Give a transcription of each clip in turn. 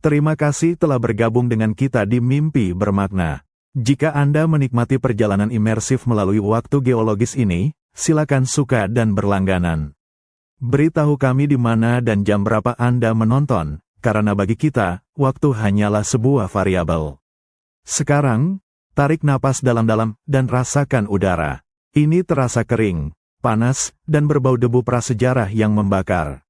Terima kasih telah bergabung dengan kita di Mimpi Bermakna. Jika Anda menikmati perjalanan imersif melalui waktu geologis ini, silakan suka dan berlangganan. Beritahu kami di mana dan jam berapa Anda menonton, karena bagi kita, waktu hanyalah sebuah variabel. Sekarang, tarik napas dalam-dalam dan rasakan udara. Ini terasa kering, panas, dan berbau debu prasejarah yang membakar.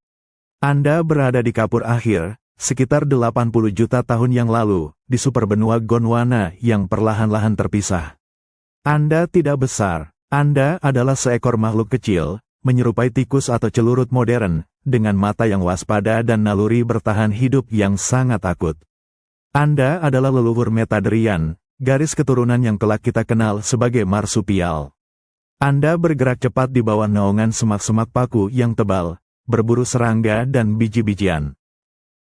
Anda berada di kapur akhir, sekitar 80 juta tahun yang lalu, di superbenua Gondwana yang perlahan-lahan terpisah. Anda tidak besar, Anda adalah seekor makhluk kecil, menyerupai tikus atau celurit modern, dengan mata yang waspada dan naluri bertahan hidup yang sangat akut. Anda adalah leluhur Metadrian, garis keturunan yang kelak kita kenal sebagai marsupial. Anda bergerak cepat di bawah naungan semak-semak paku yang tebal, berburu serangga dan biji-bijian.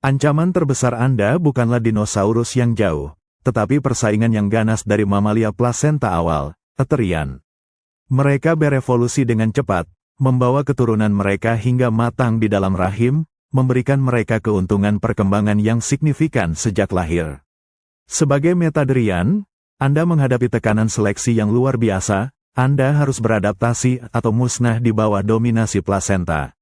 Ancaman terbesar Anda bukanlah dinosaurus yang jauh, tetapi persaingan yang ganas dari mamalia plasenta awal, Eutherian. Mereka berevolusi dengan cepat, membawa keturunan mereka hingga matang di dalam rahim, memberikan mereka keuntungan perkembangan yang signifikan sejak lahir. Sebagai Metadrian, Anda menghadapi tekanan seleksi yang luar biasa, Anda harus beradaptasi atau musnah di bawah dominasi plasenta.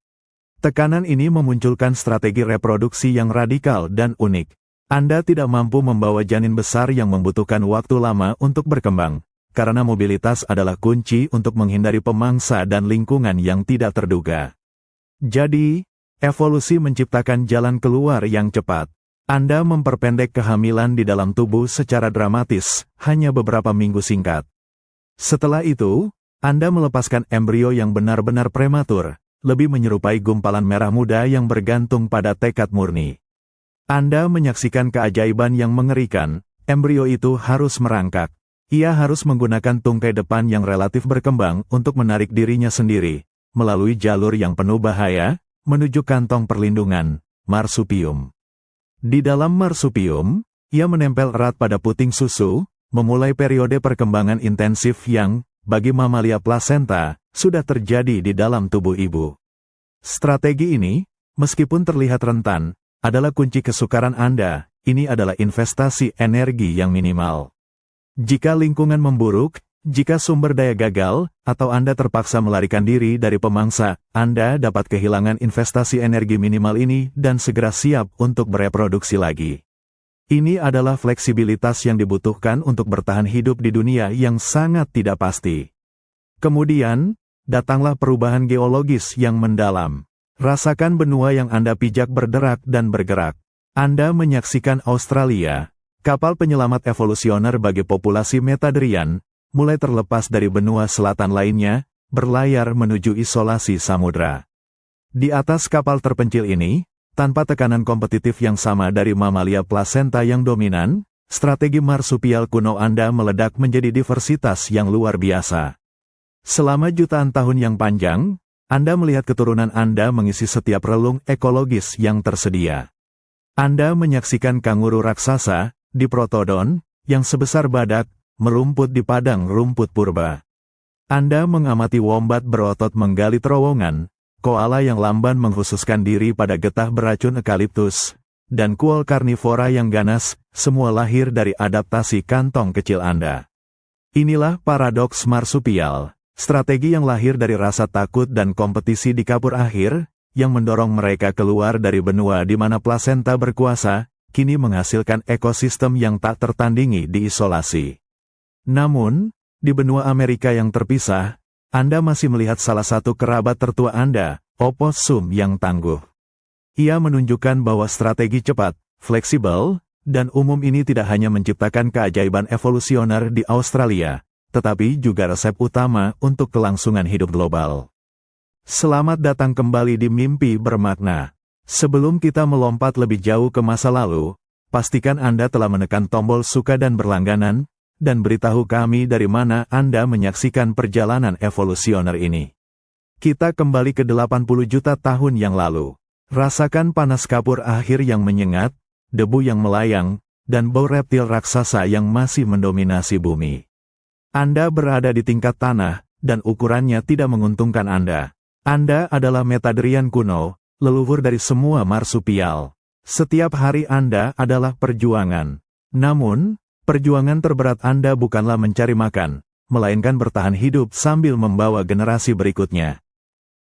Tekanan ini memunculkan strategi reproduksi yang radikal dan unik. Anda tidak mampu membawa janin besar yang membutuhkan waktu lama untuk berkembang, karena mobilitas adalah kunci untuk menghindari pemangsa dan lingkungan yang tidak terduga. Jadi, evolusi menciptakan jalan keluar yang cepat. Anda memperpendek kehamilan di dalam tubuh secara dramatis, hanya beberapa minggu singkat. Setelah itu, Anda melepaskan embrio yang benar-benar prematur, lebih menyerupai gumpalan merah muda yang bergantung pada tekad murni. Anda menyaksikan keajaiban yang mengerikan, embrio itu harus merangkak. Ia harus menggunakan tungkai depan yang relatif berkembang untuk menarik dirinya sendiri, melalui jalur yang penuh bahaya, menuju kantong perlindungan, marsupium. Di dalam marsupium, ia menempel erat pada puting susu, memulai periode perkembangan intensif yang, bagi mamalia plasenta, sudah terjadi di dalam tubuh ibu. Strategi ini, meskipun terlihat rentan, adalah kunci kesukaran Anda. Ini adalah investasi energi yang minimal. Jika lingkungan memburuk, jika sumber daya gagal, atau Anda terpaksa melarikan diri dari pemangsa, Anda dapat kehilangan investasi energi minimal ini dan segera siap untuk bereproduksi lagi. Ini adalah fleksibilitas yang dibutuhkan untuk bertahan hidup di dunia yang sangat tidak pasti. Kemudian, datanglah perubahan geologis yang mendalam. Rasakan benua yang Anda pijak berderak dan bergerak. Anda menyaksikan Australia, kapal penyelamat evolusioner bagi populasi Metadrian, mulai terlepas dari benua selatan lainnya, berlayar menuju isolasi samudra. Di atas kapal terpencil ini, tanpa tekanan kompetitif yang sama dari mamalia plasenta yang dominan, strategi marsupial kuno Anda meledak menjadi diversitas yang luar biasa. Selama jutaan tahun yang panjang, Anda melihat keturunan Anda mengisi setiap relung ekologis yang tersedia. Anda menyaksikan kanguru raksasa, Diprotodon, yang sebesar badak, merumput di padang rumput purba. Anda mengamati wombat berotot menggali terowongan, koala yang lamban mengkhususkan diri pada getah beracun eukaliptus, dan kuol karnivora yang ganas, semua lahir dari adaptasi kantong kecil Anda. Inilah paradoks marsupial, strategi yang lahir dari rasa takut dan kompetisi di kapur akhir, yang mendorong mereka keluar dari benua di mana plasenta berkuasa, kini menghasilkan ekosistem yang tak tertandingi di isolasi. Namun, di benua Amerika yang terpisah, Anda masih melihat salah satu kerabat tertua Anda, oposum yang tangguh. Ia menunjukkan bahwa strategi cepat, fleksibel, dan umum ini tidak hanya menciptakan keajaiban evolusioner di Australia, tetapi juga resep utama untuk kelangsungan hidup global. Selamat datang kembali di Mimpi Bermakna. Sebelum kita melompat lebih jauh ke masa lalu, pastikan Anda telah menekan tombol suka dan berlangganan, dan beritahu kami dari mana Anda menyaksikan perjalanan evolusioner ini. Kita kembali ke 80 juta tahun yang lalu. Rasakan panas kapur akhir yang menyengat, debu yang melayang, dan bau reptil raksasa yang masih mendominasi bumi. Anda berada di tingkat tanah, dan ukurannya tidak menguntungkan Anda. Anda adalah Metadrian kuno, leluhur dari semua marsupial. Setiap hari Anda adalah perjuangan. Namun, perjuangan terberat Anda bukanlah mencari makan, melainkan bertahan hidup sambil membawa generasi berikutnya.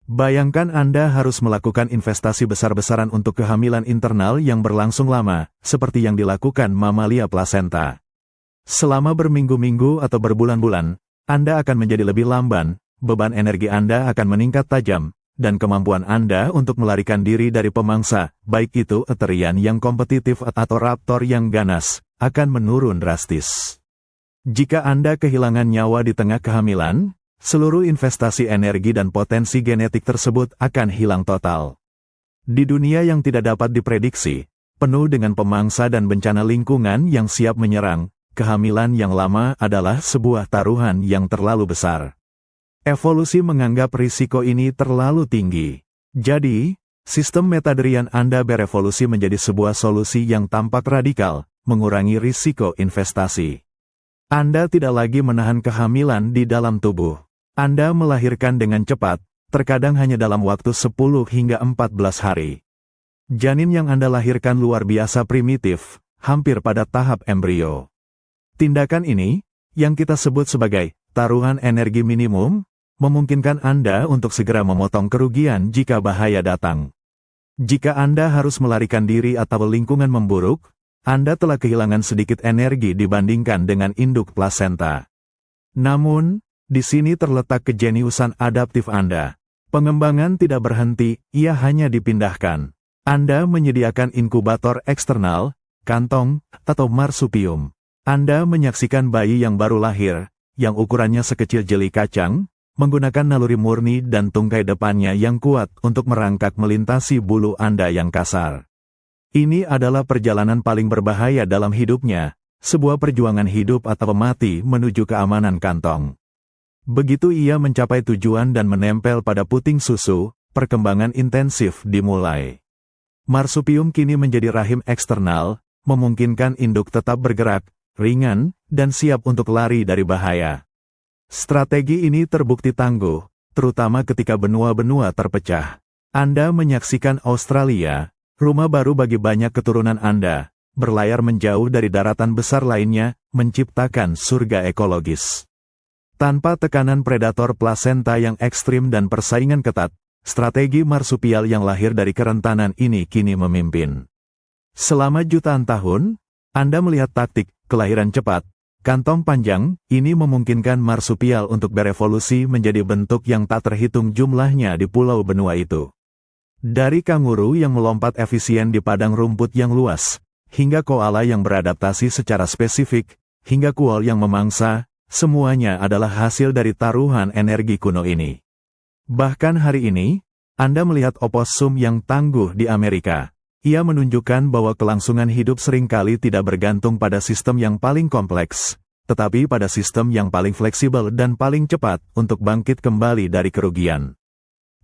Bayangkan Anda harus melakukan investasi besar-besaran untuk kehamilan internal yang berlangsung lama, seperti yang dilakukan mamalia plasenta. Selama berminggu-minggu atau berbulan-bulan, Anda akan menjadi lebih lamban, beban energi Anda akan meningkat tajam, dan kemampuan Anda untuk melarikan diri dari pemangsa, baik itu Eterian yang kompetitif atau Raptor yang ganas, akan menurun drastis. Jika Anda kehilangan nyawa di tengah kehamilan, seluruh investasi energi dan potensi genetik tersebut akan hilang total. Di dunia yang tidak dapat diprediksi, penuh dengan pemangsa dan bencana lingkungan yang siap menyerang, kehamilan yang lama adalah sebuah taruhan yang terlalu besar. Evolusi menganggap risiko ini terlalu tinggi. Jadi, sistem metadrian Anda berevolusi menjadi sebuah solusi yang tampak radikal, mengurangi risiko investasi. Anda tidak lagi menahan kehamilan di dalam tubuh. Anda melahirkan dengan cepat, terkadang hanya dalam waktu 10 hingga 14 hari. Janin yang Anda lahirkan luar biasa primitif, hampir pada tahap embrio. Tindakan ini, yang kita sebut sebagai taruhan energi minimum, memungkinkan Anda untuk segera memotong kerugian jika bahaya datang. Jika Anda harus melarikan diri atau lingkungan memburuk, Anda telah kehilangan sedikit energi dibandingkan dengan induk plasenta. Namun, di sini terletak kejeniusan adaptif Anda. Pengembangan tidak berhenti, ia hanya dipindahkan. Anda menyediakan inkubator eksternal, kantong, atau marsupium. Anda menyaksikan bayi yang baru lahir, yang ukurannya sekecil jeli kacang, menggunakan naluri murni dan tungkai depannya yang kuat untuk merangkak melintasi bulu Anda yang kasar. Ini adalah perjalanan paling berbahaya dalam hidupnya, sebuah perjuangan hidup atau mati menuju keamanan kantong. Begitu ia mencapai tujuan dan menempel pada puting susu, perkembangan intensif dimulai. Marsupium kini menjadi rahim eksternal, memungkinkan induk tetap bergerak, ringan, dan siap untuk lari dari bahaya. Strategi ini terbukti tangguh, terutama ketika benua-benua terpecah. Anda menyaksikan Australia, rumah baru bagi banyak keturunan Anda, berlayar menjauh dari daratan besar lainnya, menciptakan surga ekologis. Tanpa tekanan predator plasenta yang ekstrim dan persaingan ketat, strategi marsupial yang lahir dari kerentanan ini kini memimpin. Selama jutaan tahun, Anda melihat taktik kelahiran cepat, kantong panjang, ini memungkinkan marsupial untuk berevolusi menjadi bentuk yang tak terhitung jumlahnya di pulau benua itu. Dari kanguru yang melompat efisien di padang rumput yang luas, hingga koala yang beradaptasi secara spesifik, hingga kuol yang memangsa, semuanya adalah hasil dari taruhan energi kuno ini. Bahkan hari ini, Anda melihat opossum yang tangguh di Amerika. Ia menunjukkan bahwa kelangsungan hidup seringkali tidak bergantung pada sistem yang paling kompleks, tetapi pada sistem yang paling fleksibel dan paling cepat untuk bangkit kembali dari kerugian.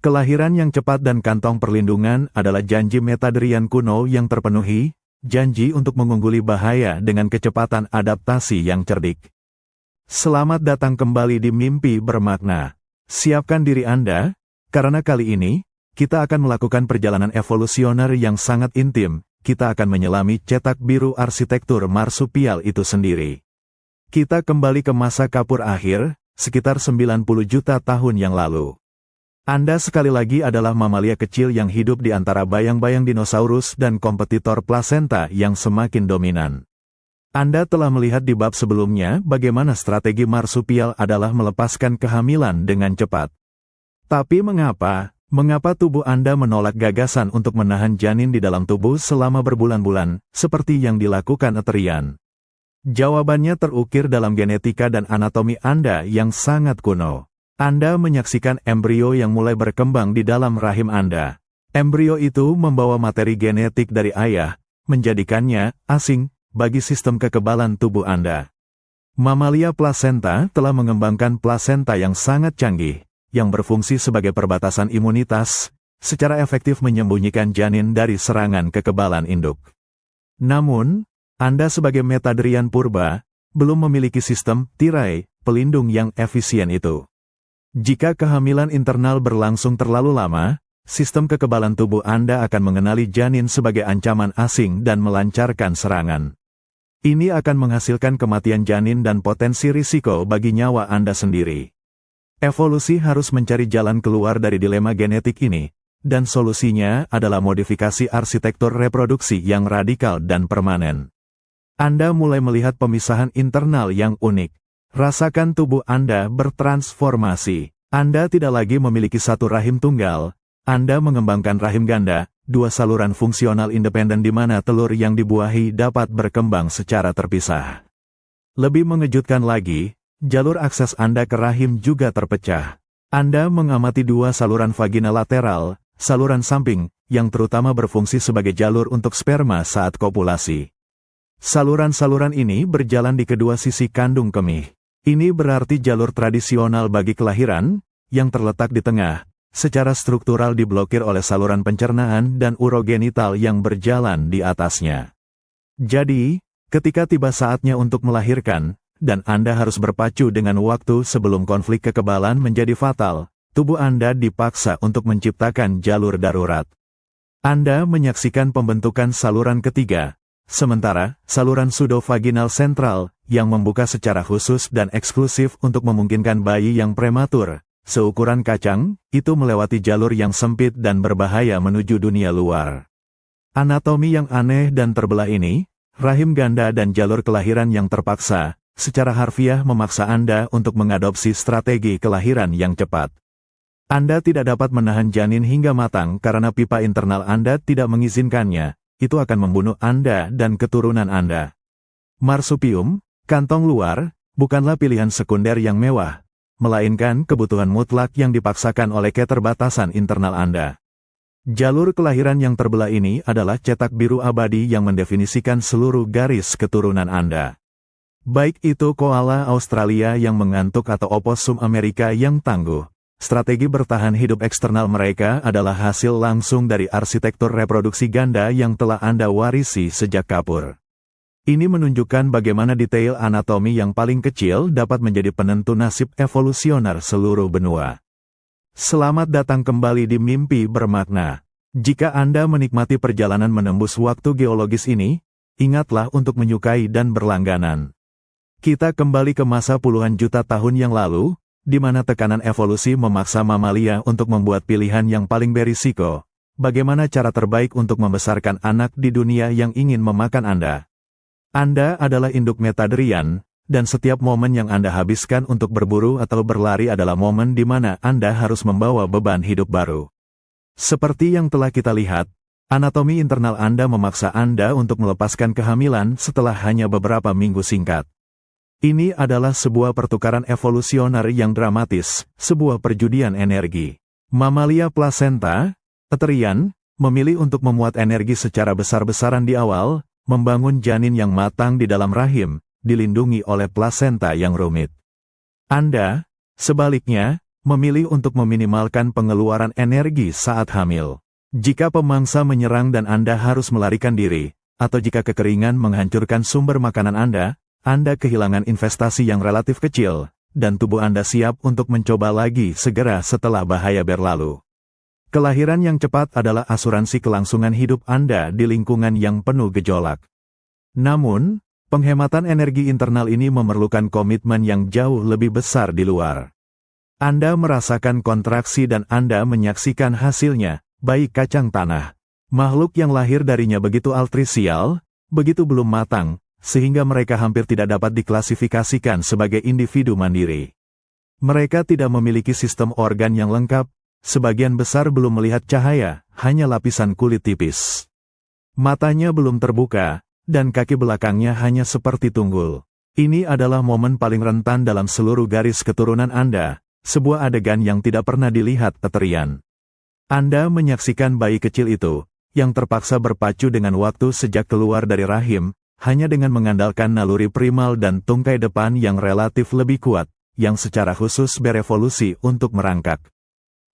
Kelahiran yang cepat dan kantong perlindungan adalah janji metadrian kuno yang terpenuhi, janji untuk mengungguli bahaya dengan kecepatan adaptasi yang cerdik. Selamat datang kembali di Mimpi Bermakna. Siapkan diri Anda, karena kali ini, kita akan melakukan perjalanan evolusioner yang sangat intim, kita akan menyelami cetak biru arsitektur marsupial itu sendiri. Kita kembali ke masa kapur akhir, sekitar 90 juta tahun yang lalu. Anda sekali lagi adalah mamalia kecil yang hidup di antara bayang-bayang dinosaurus dan kompetitor plasenta yang semakin dominan. Anda telah melihat di bab sebelumnya bagaimana strategi marsupial adalah melepaskan kehamilan dengan cepat. Tapi mengapa tubuh Anda menolak gagasan untuk menahan janin di dalam tubuh selama berbulan-bulan, seperti yang dilakukan Eterian? Jawabannya terukir dalam genetika dan anatomi Anda yang sangat kuno. Anda menyaksikan embrio yang mulai berkembang di dalam rahim Anda. Embrio itu membawa materi genetik dari ayah, menjadikannya asing bagi sistem kekebalan tubuh Anda. Mamalia plasenta telah mengembangkan plasenta yang sangat canggih, yang berfungsi sebagai perbatasan imunitas, secara efektif menyembunyikan janin dari serangan kekebalan induk. Namun, Anda sebagai metadrian purba, belum memiliki sistem tirai pelindung yang efisien itu. Jika kehamilan internal berlangsung terlalu lama, sistem kekebalan tubuh Anda akan mengenali janin sebagai ancaman asing dan melancarkan serangan. Ini akan menghasilkan kematian janin dan potensi risiko bagi nyawa Anda sendiri. Evolusi harus mencari jalan keluar dari dilema genetik ini, dan solusinya adalah modifikasi arsitektur reproduksi yang radikal dan permanen. Anda mulai melihat pemisahan internal yang unik. Rasakan tubuh Anda bertransformasi. Anda tidak lagi memiliki satu rahim tunggal. Anda mengembangkan rahim ganda, dua saluran fungsional independen di mana telur yang dibuahi dapat berkembang secara terpisah. Lebih mengejutkan lagi, jalur akses Anda ke rahim juga terpecah. Anda mengamati dua saluran vagina lateral, saluran samping, yang terutama berfungsi sebagai jalur untuk sperma saat kopulasi. Saluran-saluran ini berjalan di kedua sisi kandung kemih. Ini berarti jalur tradisional bagi kelahiran, yang terletak di tengah, secara struktural diblokir oleh saluran pencernaan dan urogenital yang berjalan di atasnya. Jadi, ketika tiba saatnya untuk melahirkan, dan Anda harus berpacu dengan waktu sebelum konflik kekebalan menjadi fatal, tubuh Anda dipaksa untuk menciptakan jalur darurat. Anda menyaksikan pembentukan saluran ketiga, sementara saluran pseudovaginal sentral, yang membuka secara khusus dan eksklusif untuk memungkinkan bayi yang prematur, seukuran kacang, itu melewati jalur yang sempit dan berbahaya menuju dunia luar. Anatomi yang aneh dan terbelah ini, rahim ganda dan jalur kelahiran yang terpaksa, secara harfiah memaksa Anda untuk mengadopsi strategi kelahiran yang cepat. Anda tidak dapat menahan janin hingga matang karena pipa internal Anda tidak mengizinkannya, itu akan membunuh Anda dan keturunan Anda. Marsupium, kantong luar, bukanlah pilihan sekunder yang mewah, melainkan kebutuhan mutlak yang dipaksakan oleh keterbatasan internal Anda. Jalur kelahiran yang terbelah ini adalah cetak biru abadi yang mendefinisikan seluruh garis keturunan Anda. Baik itu koala Australia yang mengantuk atau oposum Amerika yang tangguh, strategi bertahan hidup eksternal mereka adalah hasil langsung dari arsitektur reproduksi ganda yang telah Anda warisi sejak kapur. Ini menunjukkan bagaimana detail anatomi yang paling kecil dapat menjadi penentu nasib evolusioner seluruh benua. Selamat datang kembali di Mimpi Bermakna. Jika Anda menikmati perjalanan menembus waktu geologis ini, ingatlah untuk menyukai dan berlangganan. Kita kembali ke masa puluhan juta tahun yang lalu, di mana tekanan evolusi memaksa mamalia untuk membuat pilihan yang paling berisiko. Bagaimana cara terbaik untuk membesarkan anak di dunia yang ingin memakan Anda? Anda adalah induk metadrian, dan setiap momen yang Anda habiskan untuk berburu atau berlari adalah momen di mana Anda harus membawa beban hidup baru. Seperti yang telah kita lihat, anatomi internal Anda memaksa Anda untuk melepaskan kehamilan setelah hanya beberapa minggu singkat. Ini adalah sebuah pertukaran evolusioner yang dramatis, sebuah perjudian energi. Mamalia plasenta, Aterian, memilih untuk memuat energi secara besar-besaran di awal, membangun janin yang matang di dalam rahim, dilindungi oleh plasenta yang rumit. Anda, sebaliknya, memilih untuk meminimalkan pengeluaran energi saat hamil. Jika pemangsa menyerang dan Anda harus melarikan diri, atau jika kekeringan menghancurkan sumber makanan Anda kehilangan investasi yang relatif kecil, dan tubuh Anda siap untuk mencoba lagi segera setelah bahaya berlalu. Kelahiran yang cepat adalah asuransi kelangsungan hidup Anda di lingkungan yang penuh gejolak. Namun, penghematan energi internal ini memerlukan komitmen yang jauh lebih besar di luar. Anda merasakan kontraksi dan Anda menyaksikan hasilnya, bayi kacang tanah. Makhluk yang lahir darinya begitu altrisial, begitu belum matang, sehingga mereka hampir tidak dapat diklasifikasikan sebagai individu mandiri. Mereka tidak memiliki sistem organ yang lengkap, sebagian besar belum melihat cahaya, hanya lapisan kulit tipis. Matanya belum terbuka, dan kaki belakangnya hanya seperti tunggul. Ini adalah momen paling rentan dalam seluruh garis keturunan Anda, sebuah adegan yang tidak pernah dilihat Aterian. Anda menyaksikan bayi kecil itu, yang terpaksa berpacu dengan waktu sejak keluar dari rahim, hanya dengan mengandalkan naluri primal dan tungkai depan yang relatif lebih kuat, yang secara khusus berevolusi untuk merangkak.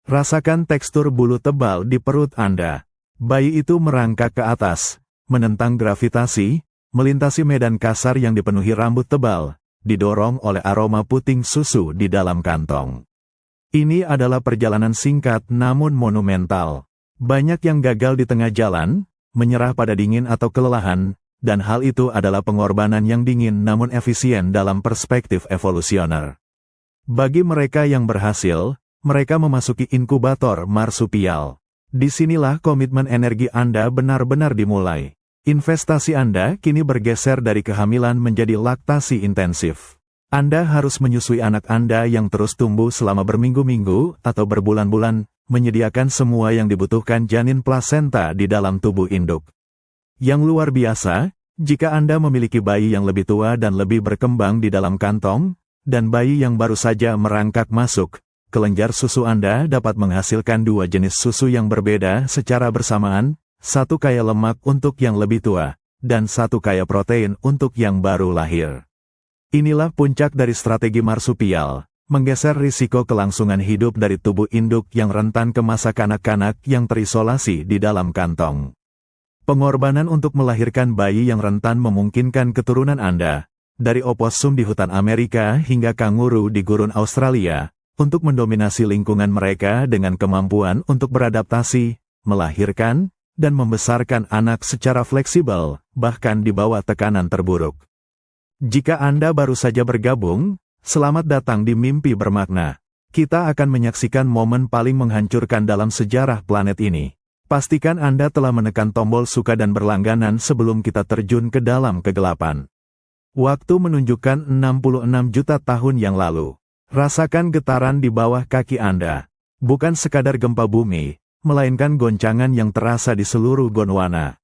Rasakan tekstur bulu tebal di perut Anda. Bayi itu merangkak ke atas, menentang gravitasi, melintasi medan kasar yang dipenuhi rambut tebal, didorong oleh aroma puting susu di dalam kantong. Ini adalah perjalanan singkat namun monumental. Banyak yang gagal di tengah jalan, menyerah pada dingin atau kelelahan, dan hal itu adalah pengorbanan yang dingin namun efisien dalam perspektif evolusioner. Bagi mereka yang berhasil, mereka memasuki inkubator marsupial. Disinilah komitmen energi Anda benar-benar dimulai. Investasi Anda kini bergeser dari kehamilan menjadi laktasi intensif. Anda harus menyusui anak Anda yang terus tumbuh selama berminggu-minggu atau berbulan-bulan, menyediakan semua yang dibutuhkan janin plasenta di dalam tubuh induk. Yang luar biasa, jika Anda memiliki bayi yang lebih tua dan lebih berkembang di dalam kantong, dan bayi yang baru saja merangkak masuk, kelenjar susu Anda dapat menghasilkan dua jenis susu yang berbeda secara bersamaan, satu kaya lemak untuk yang lebih tua, dan satu kaya protein untuk yang baru lahir. Inilah puncak dari strategi marsupial, menggeser risiko kelangsungan hidup dari tubuh induk yang rentan ke masa kanak-kanak yang terisolasi di dalam kantong. Pengorbanan untuk melahirkan bayi yang rentan memungkinkan keturunan Anda, dari opossum di hutan Amerika hingga kanguru di gurun Australia, untuk mendominasi lingkungan mereka dengan kemampuan untuk beradaptasi, melahirkan, dan membesarkan anak secara fleksibel, bahkan di bawah tekanan terburuk. Jika Anda baru saja bergabung, selamat datang di Mimpi Bermakna. Kita akan menyaksikan momen paling menghancurkan dalam sejarah planet ini. Pastikan Anda telah menekan tombol suka dan berlangganan sebelum kita terjun ke dalam kegelapan. Waktu menunjukkan 66 juta tahun yang lalu. Rasakan getaran di bawah kaki Anda. Bukan sekadar gempa bumi, melainkan goncangan yang terasa di seluruh Gondwana.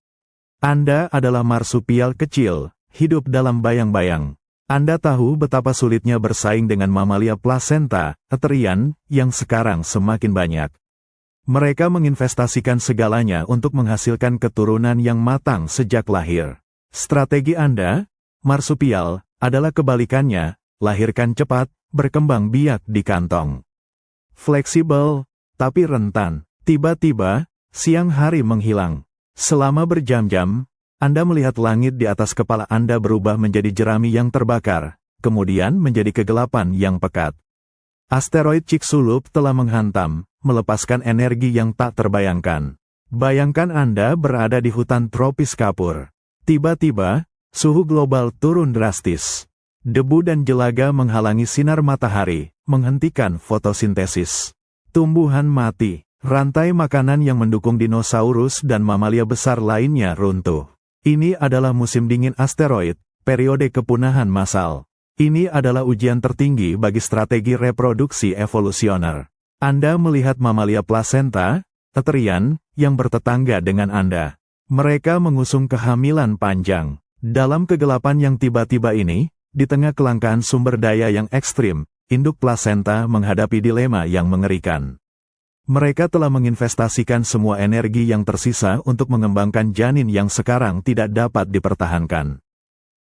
Anda adalah marsupial kecil, hidup dalam bayang-bayang. Anda tahu betapa sulitnya bersaing dengan mamalia plasenta, Aterian, yang sekarang semakin banyak. Mereka menginvestasikan segalanya untuk menghasilkan keturunan yang matang sejak lahir. Strategi Anda, marsupial, adalah kebalikannya, lahirkan cepat, berkembang biak di kantong. Fleksibel, tapi rentan. Tiba-tiba, siang hari menghilang. Selama berjam-jam, Anda melihat langit di atas kepala Anda berubah menjadi jerami yang terbakar, kemudian menjadi kegelapan yang pekat. Asteroid Chicxulub telah menghantam, melepaskan energi yang tak terbayangkan. Bayangkan Anda berada di hutan tropis kapur. Tiba-tiba, suhu global turun drastis. Debu dan jelaga menghalangi sinar matahari, menghentikan fotosintesis. Tumbuhan mati, rantai makanan yang mendukung dinosaurus dan mamalia besar lainnya runtuh. Ini adalah musim dingin asteroid, periode kepunahan massal. Ini adalah ujian tertinggi bagi strategi reproduksi evolusioner. Anda melihat mamalia plasenta, Aterian, yang bertetangga dengan Anda. Mereka mengusung kehamilan panjang. Dalam kegelapan yang tiba-tiba ini, di tengah kelangkaan sumber daya yang ekstrim, induk plasenta menghadapi dilema yang mengerikan. Mereka telah menginvestasikan semua energi yang tersisa untuk mengembangkan janin yang sekarang tidak dapat dipertahankan.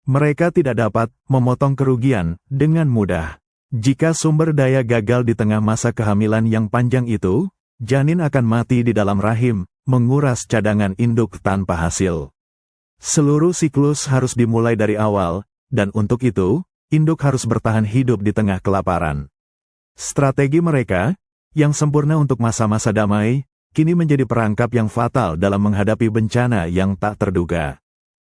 Mereka tidak dapat memotong kerugian dengan mudah. Jika sumber daya gagal di tengah masa kehamilan yang panjang itu, janin akan mati di dalam rahim, menguras cadangan induk tanpa hasil. Seluruh siklus harus dimulai dari awal, dan untuk itu, induk harus bertahan hidup di tengah kelaparan. Strategi mereka, yang sempurna untuk masa-masa damai, kini menjadi perangkap yang fatal dalam menghadapi bencana yang tak terduga.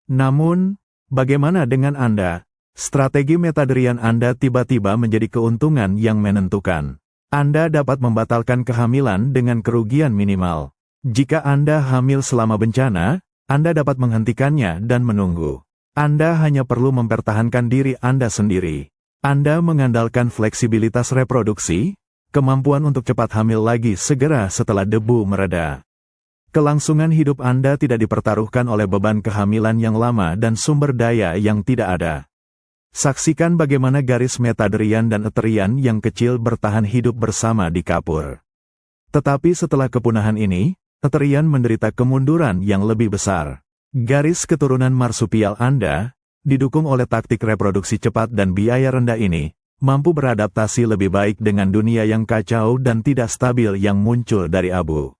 Namun, bagaimana dengan Anda? Strategi metaderian Anda tiba-tiba menjadi keuntungan yang menentukan. Anda dapat membatalkan kehamilan dengan kerugian minimal. Jika Anda hamil selama bencana, Anda dapat menghentikannya dan menunggu. Anda hanya perlu mempertahankan diri Anda sendiri. Anda mengandalkan fleksibilitas reproduksi, kemampuan untuk cepat hamil lagi segera setelah debu mereda. Kelangsungan hidup Anda tidak dipertaruhkan oleh beban kehamilan yang lama dan sumber daya yang tidak ada. Saksikan bagaimana garis metaderian dan Aterian yang kecil bertahan hidup bersama di kapur. Tetapi setelah kepunahan ini, Aterian menderita kemunduran yang lebih besar. Garis keturunan marsupial Anda, didukung oleh taktik reproduksi cepat dan biaya rendah ini, mampu beradaptasi lebih baik dengan dunia yang kacau dan tidak stabil yang muncul dari abu.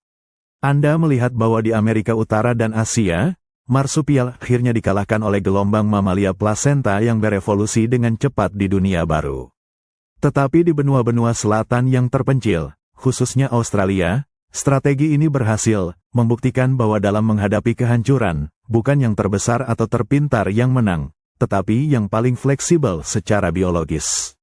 Anda melihat bahwa di Amerika Utara dan Asia, marsupial akhirnya dikalahkan oleh gelombang mamalia plasenta yang berevolusi dengan cepat di dunia baru. Tetapi di benua-benua selatan yang terpencil, khususnya Australia, strategi ini berhasil membuktikan bahwa dalam menghadapi kehancuran, bukan yang terbesar atau terpintar yang menang, tetapi yang paling fleksibel secara biologis.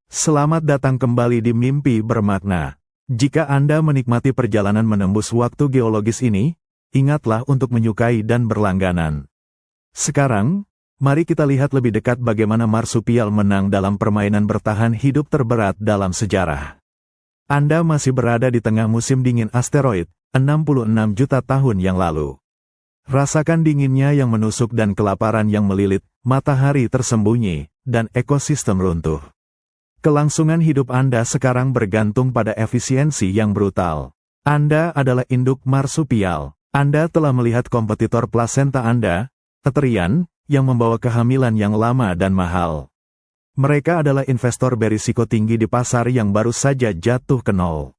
Selamat datang kembali di Mimpi Bermakna. Jika Anda menikmati perjalanan menembus waktu geologis ini, ingatlah untuk menyukai dan berlangganan. Sekarang, mari kita lihat lebih dekat bagaimana marsupial menang dalam permainan bertahan hidup terberat dalam sejarah. Anda masih berada di tengah musim dingin asteroid, 66 juta tahun yang lalu. Rasakan dinginnya yang menusuk dan kelaparan yang melilit, matahari tersembunyi, dan ekosistem runtuh. Kelangsungan hidup Anda sekarang bergantung pada efisiensi yang brutal. Anda adalah induk marsupial. Anda telah melihat kompetitor plasenta Anda, Tetherian, yang membawa kehamilan yang lama dan mahal. Mereka adalah investor berisiko tinggi di pasar yang baru saja jatuh ke nol.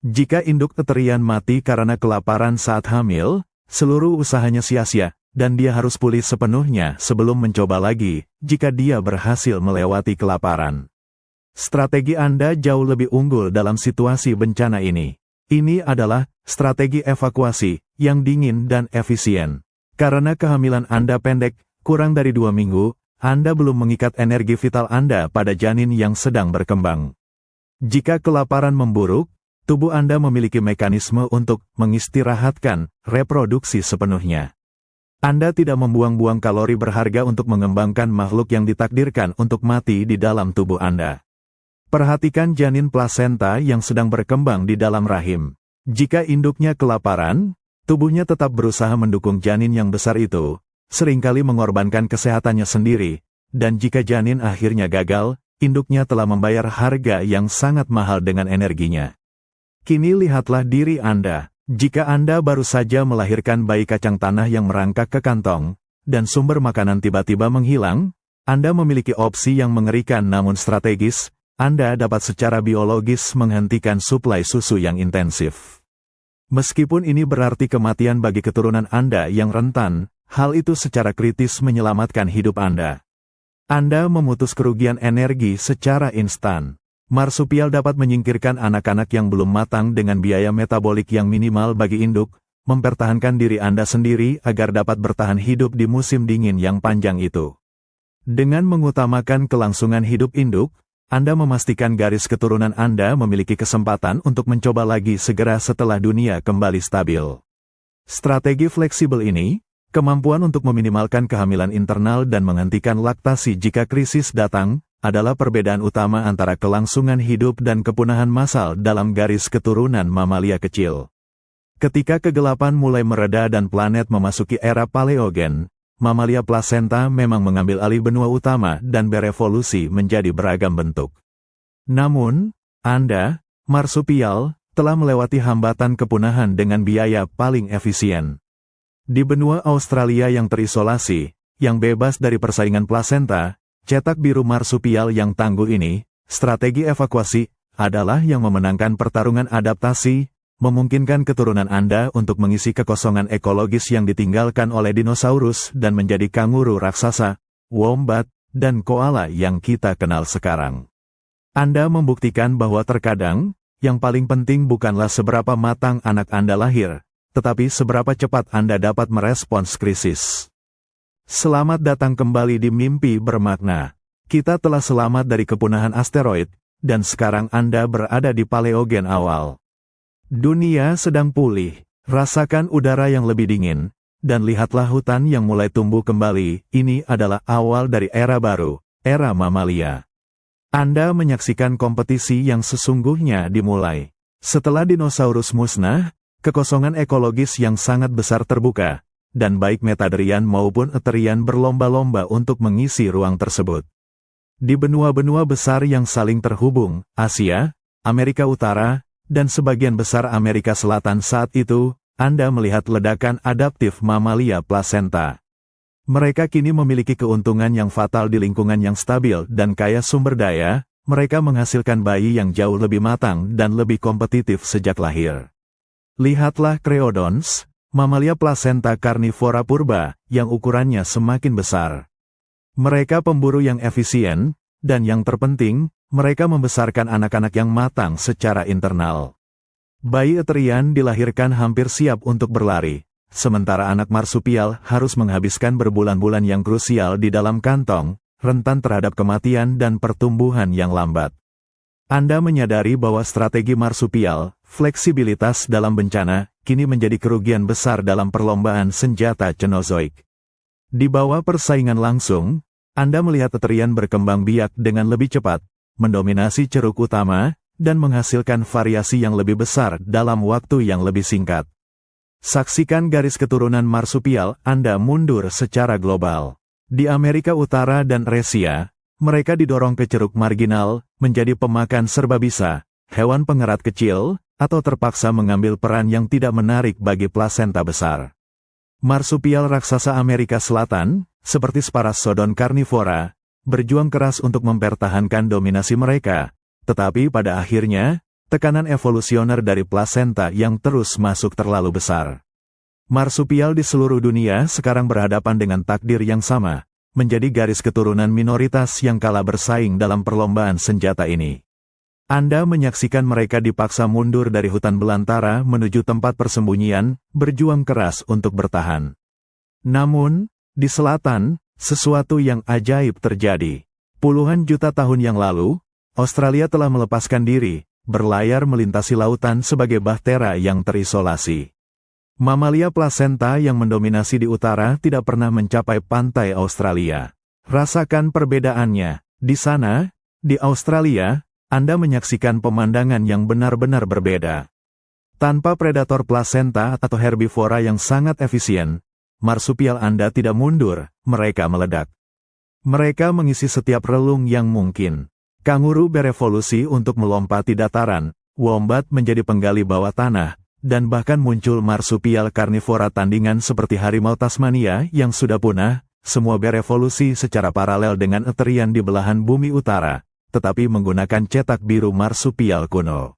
Jika induk Tetherian mati karena kelaparan saat hamil, seluruh usahanya sia-sia, dan dia harus pulih sepenuhnya sebelum mencoba lagi, jika dia berhasil melewati kelaparan. Strategi Anda jauh lebih unggul dalam situasi bencana ini. Ini adalah strategi evakuasi yang dingin dan efisien. Karena kehamilan Anda pendek, kurang dari 2 minggu, Anda belum mengikat energi vital Anda pada janin yang sedang berkembang. Jika kelaparan memburuk, tubuh Anda memiliki mekanisme untuk mengistirahatkan reproduksi sepenuhnya. Anda tidak membuang-buang kalori berharga untuk mengembangkan makhluk yang ditakdirkan untuk mati di dalam tubuh Anda. Perhatikan janin plasenta yang sedang berkembang di dalam rahim. Jika induknya kelaparan, tubuhnya tetap berusaha mendukung janin yang besar itu, seringkali mengorbankan kesehatannya sendiri, dan jika janin akhirnya gagal, induknya telah membayar harga yang sangat mahal dengan energinya. Kini lihatlah diri Anda. Jika Anda baru saja melahirkan bayi kacang tanah yang merangkak ke kantong, dan sumber makanan tiba-tiba menghilang, Anda memiliki opsi yang mengerikan namun strategis. Anda dapat secara biologis menghentikan suplai susu yang intensif. Meskipun ini berarti kematian bagi keturunan Anda yang rentan, hal itu secara kritis menyelamatkan hidup Anda. Anda memutus kerugian energi secara instan. Marsupial dapat menyingkirkan anak-anak yang belum matang dengan biaya metabolik yang minimal bagi induk, mempertahankan diri Anda sendiri agar dapat bertahan hidup di musim dingin yang panjang itu. Dengan mengutamakan kelangsungan hidup induk, Anda memastikan garis keturunan Anda memiliki kesempatan untuk mencoba lagi segera setelah dunia kembali stabil. Strategi fleksibel ini, kemampuan untuk meminimalkan kehamilan internal dan menghentikan laktasi jika krisis datang, adalah perbedaan utama antara kelangsungan hidup dan kepunahan massal dalam garis keturunan mamalia kecil. Ketika kegelapan mulai mereda dan planet memasuki era Paleogen, mamalia plasenta memang mengambil alih benua utama dan berevolusi menjadi beragam bentuk. Namun, Anda, marsupial, telah melewati hambatan kepunahan dengan biaya paling efisien. Di benua Australia yang terisolasi, yang bebas dari persaingan plasenta, cetak biru marsupial yang tangguh ini, strategi evakuasi, adalah yang memenangkan pertarungan adaptasi, memungkinkan keturunan Anda untuk mengisi kekosongan ekologis yang ditinggalkan oleh dinosaurus dan menjadi kanguru raksasa, wombat, dan koala yang kita kenal sekarang. Anda membuktikan bahwa terkadang, yang paling penting bukanlah seberapa matang anak Anda lahir, tetapi seberapa cepat Anda dapat merespons krisis. Selamat datang kembali di Mimpi Bermakna. Kita telah selamat dari kepunahan asteroid, dan sekarang Anda berada di Paleogen awal. Dunia sedang pulih, rasakan udara yang lebih dingin, dan lihatlah hutan yang mulai tumbuh kembali. Ini adalah awal dari era baru, era mamalia. Anda menyaksikan kompetisi yang sesungguhnya dimulai. Setelah dinosaurus musnah, kekosongan ekologis yang sangat besar terbuka, dan baik Metaderian maupun Etherian berlomba-lomba untuk mengisi ruang tersebut. Di benua-benua besar yang saling terhubung, Asia, Amerika Utara, dan sebagian besar Amerika Selatan saat itu, Anda melihat ledakan adaptif mamalia plasenta. Mereka kini memiliki keuntungan yang fatal di lingkungan yang stabil dan kaya sumber daya, mereka menghasilkan bayi yang jauh lebih matang dan lebih kompetitif sejak lahir. Lihatlah Creodons, mamalia plasenta karnivora purba, yang ukurannya semakin besar. Mereka pemburu yang efisien, dan yang terpenting, mereka membesarkan anak-anak yang matang secara internal. Bayi Aterian dilahirkan hampir siap untuk berlari, sementara anak marsupial harus menghabiskan berbulan-bulan yang krusial di dalam kantong, rentan terhadap kematian dan pertumbuhan yang lambat. Anda menyadari bahwa strategi marsupial, fleksibilitas dalam bencana, kini menjadi kerugian besar dalam perlombaan senjata Cenozoik. Di bawah persaingan langsung, Anda melihat Aterian berkembang biak dengan lebih cepat, mendominasi ceruk utama, dan menghasilkan variasi yang lebih besar dalam waktu yang lebih singkat. Saksikan garis keturunan marsupial Anda mundur secara global. Di Amerika Utara dan Eurasia, mereka didorong ke ceruk marginal, menjadi pemakan serbabisa, hewan pengerat kecil, atau terpaksa mengambil peran yang tidak menarik bagi plasenta besar. Marsupial raksasa Amerika Selatan, seperti Sparassodon carnivora, berjuang keras untuk mempertahankan dominasi mereka, tetapi pada akhirnya, tekanan evolusioner dari plasenta yang terus masuk terlalu besar. Marsupial di seluruh dunia sekarang berhadapan dengan takdir yang sama, menjadi garis keturunan minoritas yang kalah bersaing dalam perlombaan senjata ini. Anda menyaksikan mereka dipaksa mundur dari hutan belantara menuju tempat persembunyian, berjuang keras untuk bertahan. Namun, di selatan, sesuatu yang ajaib terjadi. Puluhan juta tahun yang lalu, Australia telah melepaskan diri, berlayar melintasi lautan sebagai bahtera yang terisolasi. Mamalia plasenta yang mendominasi di utara tidak pernah mencapai pantai Australia. Rasakan perbedaannya. Di sana, di Australia, Anda menyaksikan pemandangan yang benar-benar berbeda. Tanpa predator plasenta atau herbivora yang sangat efisien, marsupial Anda tidak mundur, mereka meledak. Mereka mengisi setiap relung yang mungkin. Kanguru berevolusi untuk melompati dataran, wombat menjadi penggali bawah tanah, dan bahkan muncul marsupial karnivora tandingan seperti harimau Tasmania yang sudah punah, semua berevolusi secara paralel dengan Aterian di belahan bumi utara, tetapi menggunakan cetak biru marsupial kuno.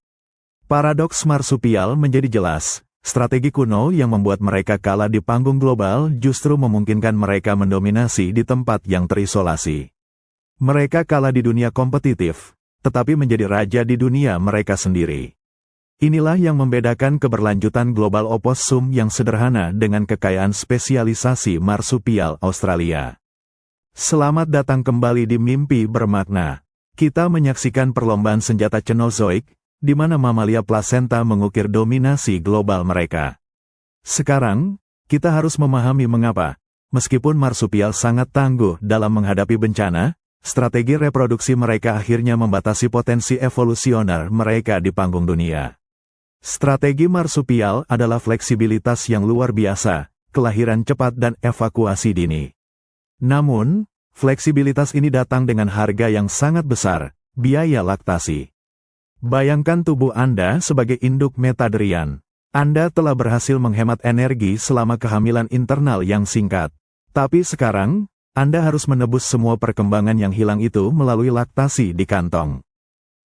Paradoks marsupial menjadi jelas, strategi kuno yang membuat mereka kalah di panggung global justru memungkinkan mereka mendominasi di tempat yang terisolasi. Mereka kalah di dunia kompetitif, tetapi menjadi raja di dunia mereka sendiri. Inilah yang membedakan keberlanjutan global opossum yang sederhana dengan kekayaan spesialisasi marsupial Australia. Selamat datang kembali di Mimpi Bermakna. Kita menyaksikan perlombaan senjata Cenozoik, di mana mamalia plasenta mengukir dominasi global mereka. Sekarang, kita harus memahami mengapa, meskipun marsupial sangat tangguh dalam menghadapi bencana, strategi reproduksi mereka akhirnya membatasi potensi evolusioner mereka di panggung dunia. Strategi marsupial adalah fleksibilitas yang luar biasa, kelahiran cepat dan evakuasi dini. Namun, fleksibilitas ini datang dengan harga yang sangat besar, biaya laktasi. Bayangkan tubuh Anda sebagai induk metaderian. Anda telah berhasil menghemat energi selama kehamilan internal yang singkat. Tapi sekarang, Anda harus menebus semua perkembangan yang hilang itu melalui laktasi di kantong.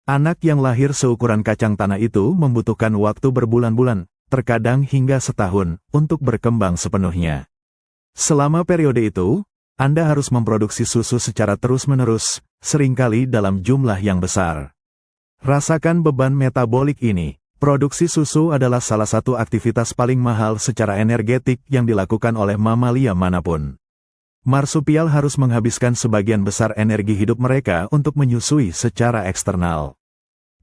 Anak yang lahir seukuran kacang tanah itu membutuhkan waktu berbulan-bulan, terkadang hingga setahun, untuk berkembang sepenuhnya. Selama periode itu, Anda harus memproduksi susu secara terus-menerus, seringkali dalam jumlah yang besar. Rasakan beban metabolik ini. Produksi susu adalah salah satu aktivitas paling mahal secara energetik yang dilakukan oleh mamalia manapun. Marsupial harus menghabiskan sebagian besar energi hidup mereka untuk menyusui secara eksternal.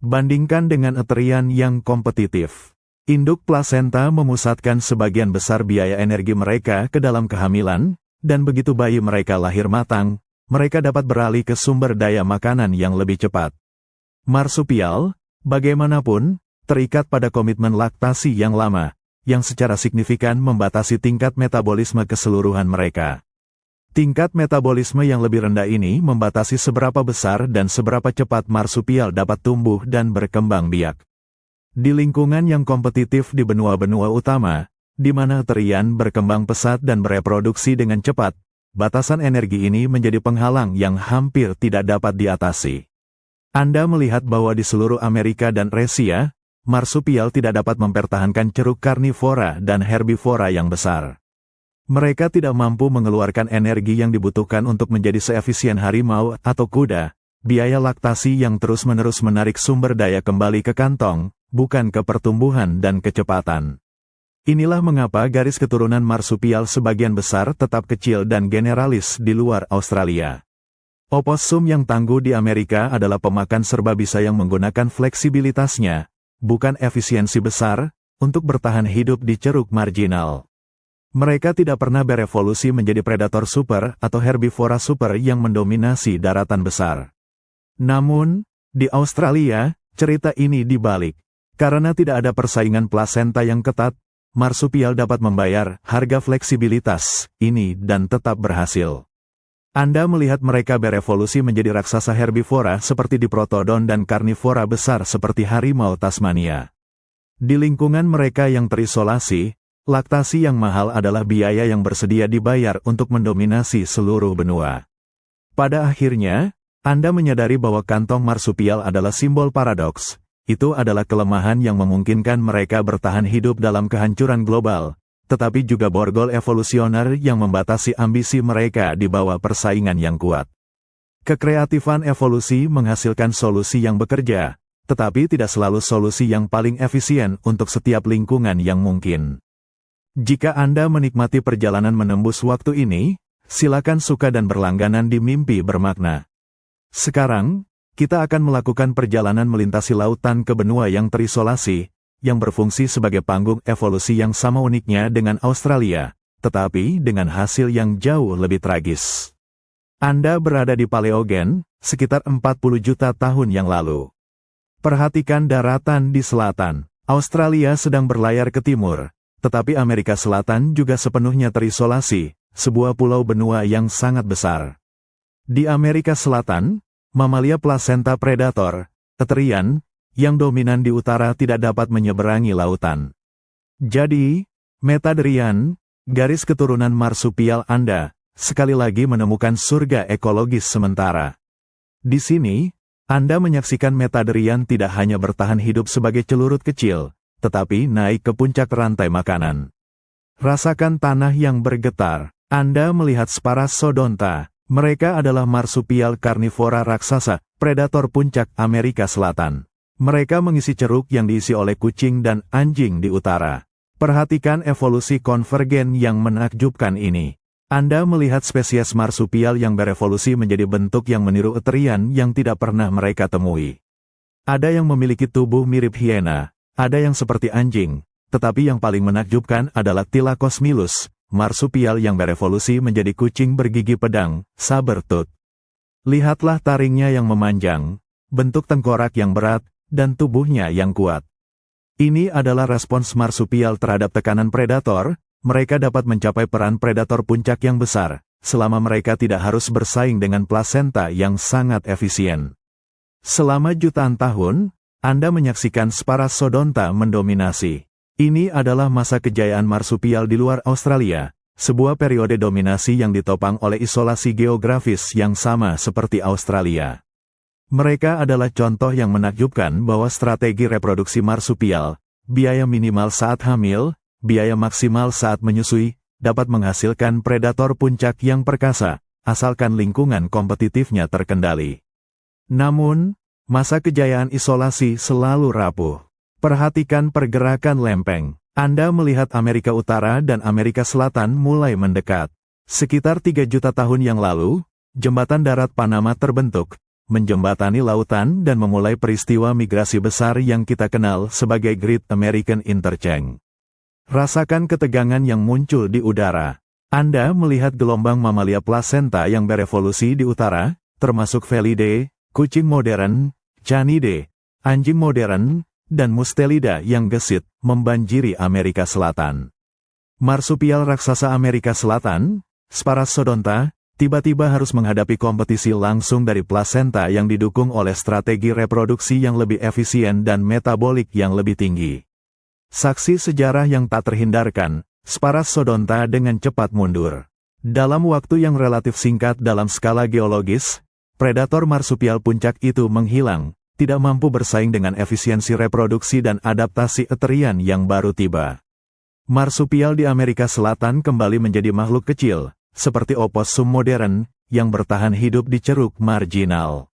Bandingkan dengan Aterian yang kompetitif. Induk plasenta memusatkan sebagian besar biaya energi mereka ke dalam kehamilan, dan begitu bayi mereka lahir matang, mereka dapat beralih ke sumber daya makanan yang lebih cepat. Marsupial, bagaimanapun, terikat pada komitmen laktasi yang lama, yang secara signifikan membatasi tingkat metabolisme keseluruhan mereka. Tingkat metabolisme yang lebih rendah ini membatasi seberapa besar dan seberapa cepat marsupial dapat tumbuh dan berkembang biak. Di lingkungan yang kompetitif di benua-benua utama, di mana Aterian berkembang pesat dan bereproduksi dengan cepat, batasan energi ini menjadi penghalang yang hampir tidak dapat diatasi. Anda melihat bahwa di seluruh Amerika dan Eurasia, marsupial tidak dapat mempertahankan ceruk karnivora dan herbivora yang besar. Mereka tidak mampu mengeluarkan energi yang dibutuhkan untuk menjadi seefisien harimau atau kuda, biaya laktasi yang terus-menerus menarik sumber daya kembali ke kantong, bukan ke pertumbuhan dan kecepatan. Inilah mengapa garis keturunan marsupial sebagian besar tetap kecil dan generalis di luar Australia. Opossum yang tangguh di Amerika adalah pemakan serbabisa yang menggunakan fleksibilitasnya, bukan efisiensi besar, untuk bertahan hidup di ceruk marginal. Mereka tidak pernah berevolusi menjadi predator super atau herbivora super yang mendominasi daratan besar. Namun, di Australia, cerita ini dibalik. Karena tidak ada persaingan plasenta yang ketat, marsupial dapat membayar harga fleksibilitas ini dan tetap berhasil. Anda melihat mereka berevolusi menjadi raksasa herbivora seperti diprotodon dan karnivora besar seperti harimau Tasmania. Di lingkungan mereka yang terisolasi, laktasi yang mahal adalah biaya yang bersedia dibayar untuk mendominasi seluruh benua. Pada akhirnya, Anda menyadari bahwa kantong marsupial adalah simbol paradoks. Itu adalah kelemahan yang memungkinkan mereka bertahan hidup dalam kehancuran global, tetapi juga borgol evolusioner yang membatasi ambisi mereka di bawah persaingan yang kuat. Kekreatifan evolusi menghasilkan solusi yang bekerja, tetapi tidak selalu solusi yang paling efisien untuk setiap lingkungan yang mungkin. Jika Anda menikmati perjalanan menembus waktu ini, silakan suka dan berlangganan di Mimpi Bermakna. Sekarang, kita akan melakukan perjalanan melintasi lautan ke benua yang terisolasi, yang berfungsi sebagai panggung evolusi yang sama uniknya dengan Australia, tetapi dengan hasil yang jauh lebih tragis. Anda berada di Paleogen, sekitar 40 juta tahun yang lalu. Perhatikan daratan di selatan. Australia sedang berlayar ke timur, tetapi Amerika Selatan juga sepenuhnya terisolasi, sebuah pulau benua yang sangat besar. Di Amerika Selatan, mamalia plasenta predator, Eutherian, yang dominan di utara tidak dapat menyeberangi lautan. Jadi, Metadrian, garis keturunan marsupial Anda, sekali lagi menemukan surga ekologis sementara. Di sini, Anda menyaksikan Metadrian tidak hanya bertahan hidup sebagai celurut kecil, tetapi naik ke puncak rantai makanan. Rasakan tanah yang bergetar. Anda melihat Sparassodonta. Mereka adalah marsupial karnivora raksasa, predator puncak Amerika Selatan. Mereka mengisi ceruk yang diisi oleh kucing dan anjing di utara. Perhatikan evolusi konvergen yang menakjubkan ini. Anda melihat spesies marsupial yang berevolusi menjadi bentuk yang meniru Eutherian yang tidak pernah mereka temui. Ada yang memiliki tubuh mirip hiena, ada yang seperti anjing, tetapi yang paling menakjubkan adalah Thylacosaurus, marsupial yang berevolusi menjadi kucing bergigi pedang, saber-tooth. Lihatlah taringnya yang memanjang, bentuk tengkorak yang berat, dan tubuhnya yang kuat. Ini adalah respons marsupial terhadap tekanan predator. Mereka dapat mencapai peran predator puncak yang besar, selama mereka tidak harus bersaing dengan plasenta yang sangat efisien. Selama jutaan tahun, Anda menyaksikan Sparassodonta mendominasi. Ini adalah masa kejayaan marsupial di luar Australia, sebuah periode dominasi yang ditopang oleh isolasi geografis yang sama seperti Australia. Mereka adalah contoh yang menakjubkan bahwa strategi reproduksi marsupial, biaya minimal saat hamil, biaya maksimal saat menyusui, dapat menghasilkan predator puncak yang perkasa, asalkan lingkungan kompetitifnya terkendali. Namun, masa kejayaan isolasi selalu rapuh. Perhatikan pergerakan lempeng. Anda melihat Amerika Utara dan Amerika Selatan mulai mendekat. Sekitar 3 juta tahun yang lalu, jembatan darat Panama terbentuk, menjembatani lautan dan memulai peristiwa migrasi besar yang kita kenal sebagai Great American Interchange. Rasakan ketegangan yang muncul di udara. Anda melihat gelombang mamalia plasenta yang berevolusi di utara, termasuk Felidae, kucing modern, Canidae, anjing modern, dan Mustelida yang gesit, membanjiri Amerika Selatan. Marsupial raksasa Amerika Selatan, Sparassodonta, tiba-tiba harus menghadapi kompetisi langsung dari plasenta yang didukung oleh strategi reproduksi yang lebih efisien dan metabolik yang lebih tinggi. Saksi sejarah yang tak terhindarkan, Sparassodonta dengan cepat mundur. Dalam waktu yang relatif singkat dalam skala geologis, predator marsupial puncak itu menghilang, tidak mampu bersaing dengan efisiensi reproduksi dan adaptasi Eutherian yang baru tiba. Marsupial di Amerika Selatan kembali menjadi makhluk kecil, seperti opossum modern, yang bertahan hidup di ceruk marginal.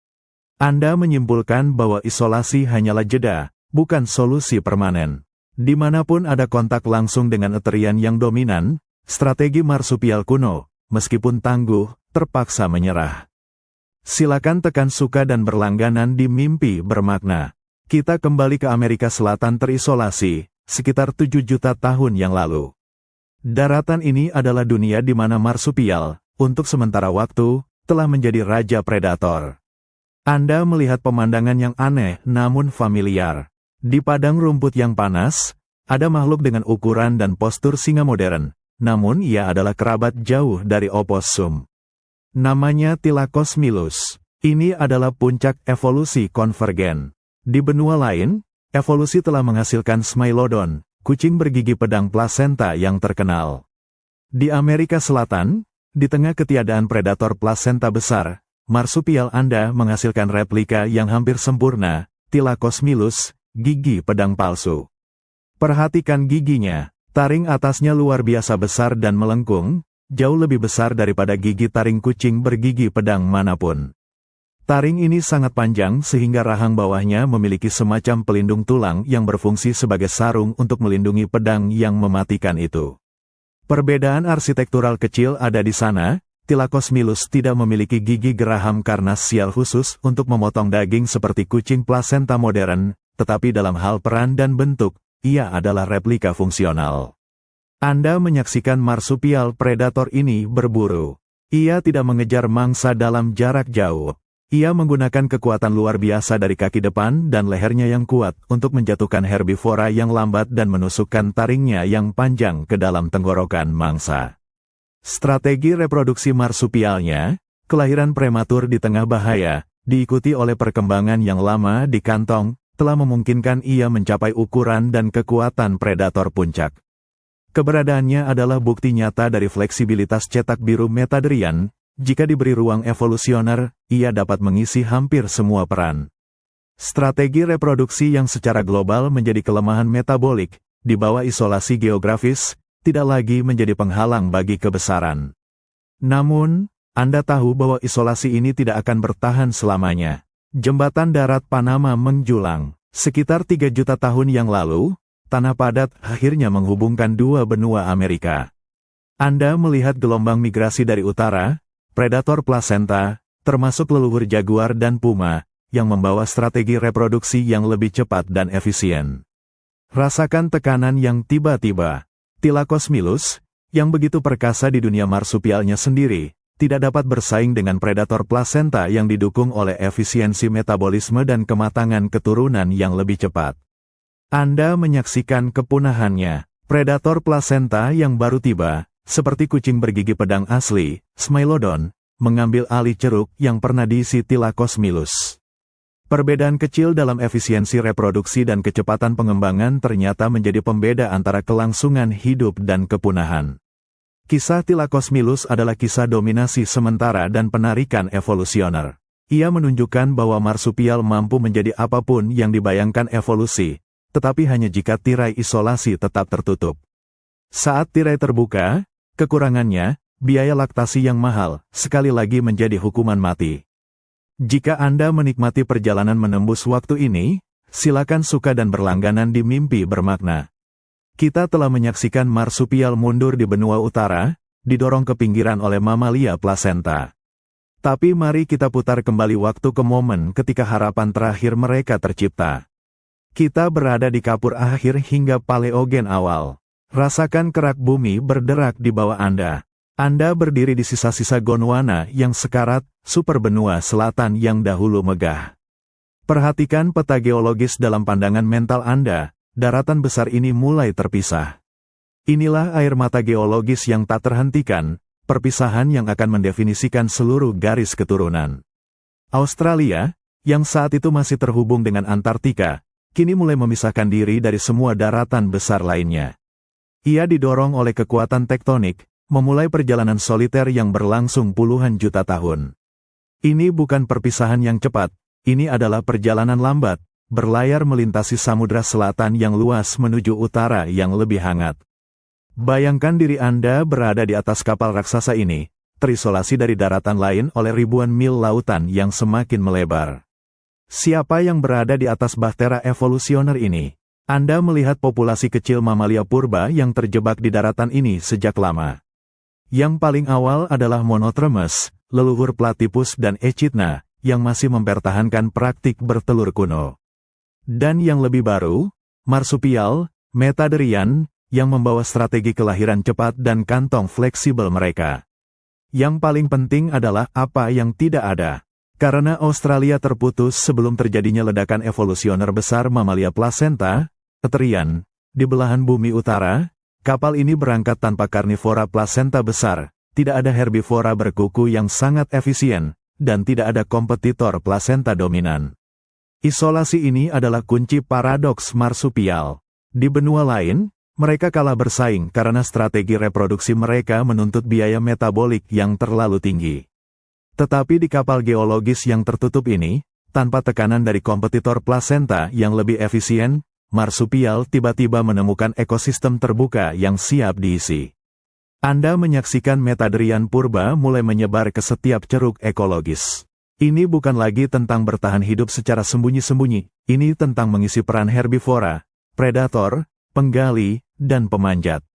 Anda menyimpulkan bahwa isolasi hanyalah jeda, bukan solusi permanen. Dimanapun ada kontak langsung dengan eterian yang dominan, strategi marsupial kuno, meskipun tangguh, terpaksa menyerah. Silakan tekan suka dan berlangganan di Mimpi Bermakna. Kita kembali ke Amerika Selatan terisolasi, sekitar 7 juta tahun yang lalu. Daratan ini adalah dunia di mana marsupial, untuk sementara waktu, telah menjadi raja predator. Anda melihat pemandangan yang aneh namun familiar. Di padang rumput yang panas, ada makhluk dengan ukuran dan postur singa modern, namun ia adalah kerabat jauh dari opossum. Namanya Thylacophilus. Ini adalah puncak evolusi konvergen. Di benua lain, evolusi telah menghasilkan Smilodon, kucing bergigi pedang plasenta yang terkenal. Di Amerika Selatan, di tengah ketiadaan predator plasenta besar, marsupial Anda menghasilkan replika yang hampir sempurna, Thylacophilus, gigi pedang palsu. Perhatikan giginya, taring atasnya luar biasa besar dan melengkung, jauh lebih besar daripada gigi taring kucing bergigi pedang manapun. Taring ini sangat panjang sehingga rahang bawahnya memiliki semacam pelindung tulang yang berfungsi sebagai sarung untuk melindungi pedang yang mematikan itu. Perbedaan arsitektural kecil ada di sana. Thylacophilus tidak memiliki gigi geraham karena sial khusus untuk memotong daging seperti kucing plasenta modern, tetapi dalam hal peran dan bentuk, ia adalah replika fungsional. Anda menyaksikan marsupial predator ini berburu. Ia tidak mengejar mangsa dalam jarak jauh. Ia menggunakan kekuatan luar biasa dari kaki depan dan lehernya yang kuat untuk menjatuhkan herbivora yang lambat dan menusukkan taringnya yang panjang ke dalam tenggorokan mangsa. Strategi reproduksi marsupialnya, kelahiran prematur di tengah bahaya, diikuti oleh perkembangan yang lama di kantong, telah memungkinkan ia mencapai ukuran dan kekuatan predator puncak. Keberadaannya adalah bukti nyata dari fleksibilitas cetak biru Metadrian. Jika diberi ruang evolusioner, ia dapat mengisi hampir semua peran. Strategi reproduksi yang secara global menjadi kelemahan metabolik, di bawah isolasi geografis, tidak lagi menjadi penghalang bagi kebesaran. Namun, Anda tahu bahwa isolasi ini tidak akan bertahan selamanya. Jembatan darat Panama menjulang. Sekitar 3 juta tahun yang lalu, tanah padat akhirnya menghubungkan dua benua Amerika. Anda melihat gelombang migrasi dari utara, predator plasenta, termasuk leluhur jaguar dan puma, yang membawa strategi reproduksi yang lebih cepat dan efisien. Rasakan tekanan yang tiba-tiba. Thylacophilus, yang begitu perkasa di dunia marsupialnya sendiri, tidak dapat bersaing dengan predator plasenta yang didukung oleh efisiensi metabolisme dan kematangan keturunan yang lebih cepat. Anda menyaksikan kepunahannya. Predator plasenta yang baru tiba, seperti kucing bergigi pedang asli, Smilodon, mengambil alih ceruk yang pernah diisi Thylacophilus. Perbedaan kecil dalam efisiensi reproduksi dan kecepatan pengembangan ternyata menjadi pembeda antara kelangsungan hidup dan kepunahan. Kisah Thylacophilus adalah kisah dominasi sementara dan penarikan evolusioner. Ia menunjukkan bahwa marsupial mampu menjadi apapun yang dibayangkan evolusi, tetapi hanya jika tirai isolasi tetap tertutup. Saat tirai terbuka, kekurangannya, biaya laktasi yang mahal, sekali lagi menjadi hukuman mati. Jika Anda menikmati perjalanan menembus waktu ini, silakan suka dan berlangganan di Mimpi Bermakna. Kita telah menyaksikan marsupial mundur di benua utara, didorong ke pinggiran oleh mamalia plasenta. Tapi mari kita putar kembali waktu ke momen ketika harapan terakhir mereka tercipta. Kita berada di kapur akhir hingga Paleogen awal. Rasakan kerak bumi berderak di bawah Anda. Anda berdiri di sisa-sisa Gondwana yang sekarat, superbenua selatan yang dahulu megah. Perhatikan peta geologis dalam pandangan mental Anda, daratan besar ini mulai terpisah. Inilah air mata geologis yang tak terhentikan, perpisahan yang akan mendefinisikan seluruh garis keturunan. Australia, yang saat itu masih terhubung dengan Antartika, kini mulai memisahkan diri dari semua daratan besar lainnya. Ia didorong oleh kekuatan tektonik, memulai perjalanan soliter yang berlangsung puluhan juta tahun. Ini bukan perpisahan yang cepat, ini adalah perjalanan lambat, berlayar melintasi samudra selatan yang luas menuju utara yang lebih hangat. Bayangkan diri Anda berada di atas kapal raksasa ini, terisolasi dari daratan lain oleh ribuan mil lautan yang semakin melebar. Siapa yang berada di atas bahtera evolusioner ini? Anda melihat populasi kecil mamalia purba yang terjebak di daratan ini sejak lama. Yang paling awal adalah Monotremes, leluhur Platypus dan Echidna, yang masih mempertahankan praktik bertelur kuno. Dan yang lebih baru, marsupial, Metaderian, yang membawa strategi kelahiran cepat dan kantong fleksibel mereka. Yang paling penting adalah apa yang tidak ada. Karena Australia terputus sebelum terjadinya ledakan evolusioner besar mamalia placenta, Aterian, di belahan bumi utara, kapal ini berangkat tanpa karnivora placenta besar, tidak ada herbivora berkuku yang sangat efisien, dan tidak ada kompetitor placenta dominan. Isolasi ini adalah kunci paradoks marsupial. Di benua lain, mereka kalah bersaing karena strategi reproduksi mereka menuntut biaya metabolik yang terlalu tinggi. Tetapi di kapal geologis yang tertutup ini, tanpa tekanan dari kompetitor placenta yang lebih efisien, marsupial tiba-tiba menemukan ekosistem terbuka yang siap diisi. Anda menyaksikan Metaderian purba mulai menyebar ke setiap ceruk ekologis. Ini bukan lagi tentang bertahan hidup secara sembunyi-sembunyi, ini tentang mengisi peran herbivora, predator, penggali, dan pemanjat.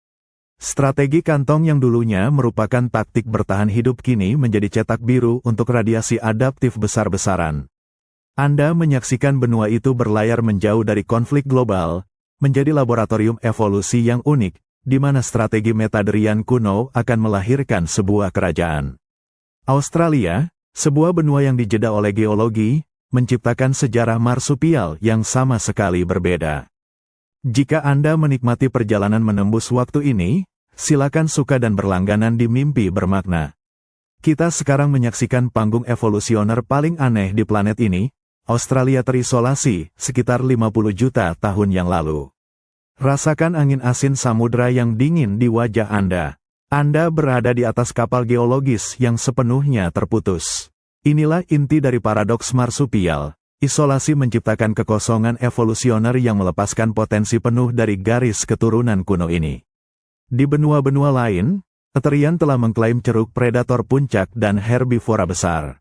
Strategi kantong yang dulunya merupakan taktik bertahan hidup kini menjadi cetak biru untuk radiasi adaptif besar-besaran. Anda menyaksikan benua itu berlayar menjauh dari konflik global, menjadi laboratorium evolusi yang unik, di mana strategi Metaderian kuno akan melahirkan sebuah kerajaan. Australia, sebuah benua yang dijeda oleh geologi, menciptakan sejarah marsupial yang sama sekali berbeda. Jika Anda menikmati perjalanan menembus waktu ini, silakan suka dan berlangganan di Mimpi Bermakna. Kita sekarang menyaksikan panggung evolusioner paling aneh di planet ini, Australia terisolasi sekitar 50 juta tahun yang lalu. Rasakan angin asin samudra yang dingin di wajah Anda. Anda berada di atas kapal geologis yang sepenuhnya terputus. Inilah inti dari paradoks marsupial. Isolasi menciptakan kekosongan evolusioner yang melepaskan potensi penuh dari garis keturunan kuno ini. Di benua-benua lain, Aterian telah mengklaim ceruk predator puncak dan herbivora besar.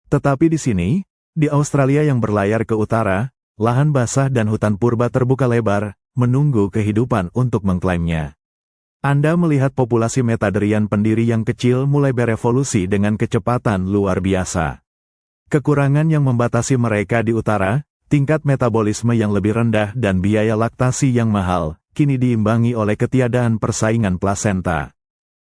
Tetapi di sini, di Australia yang berlayar ke utara, lahan basah dan hutan purba terbuka lebar, menunggu kehidupan untuk mengklaimnya. Anda melihat populasi Metaderian pendiri yang kecil mulai berevolusi dengan kecepatan luar biasa. Kekurangan yang membatasi mereka di utara, tingkat metabolisme yang lebih rendah dan biaya laktasi yang mahal, kini diimbangi oleh ketiadaan persaingan plasenta.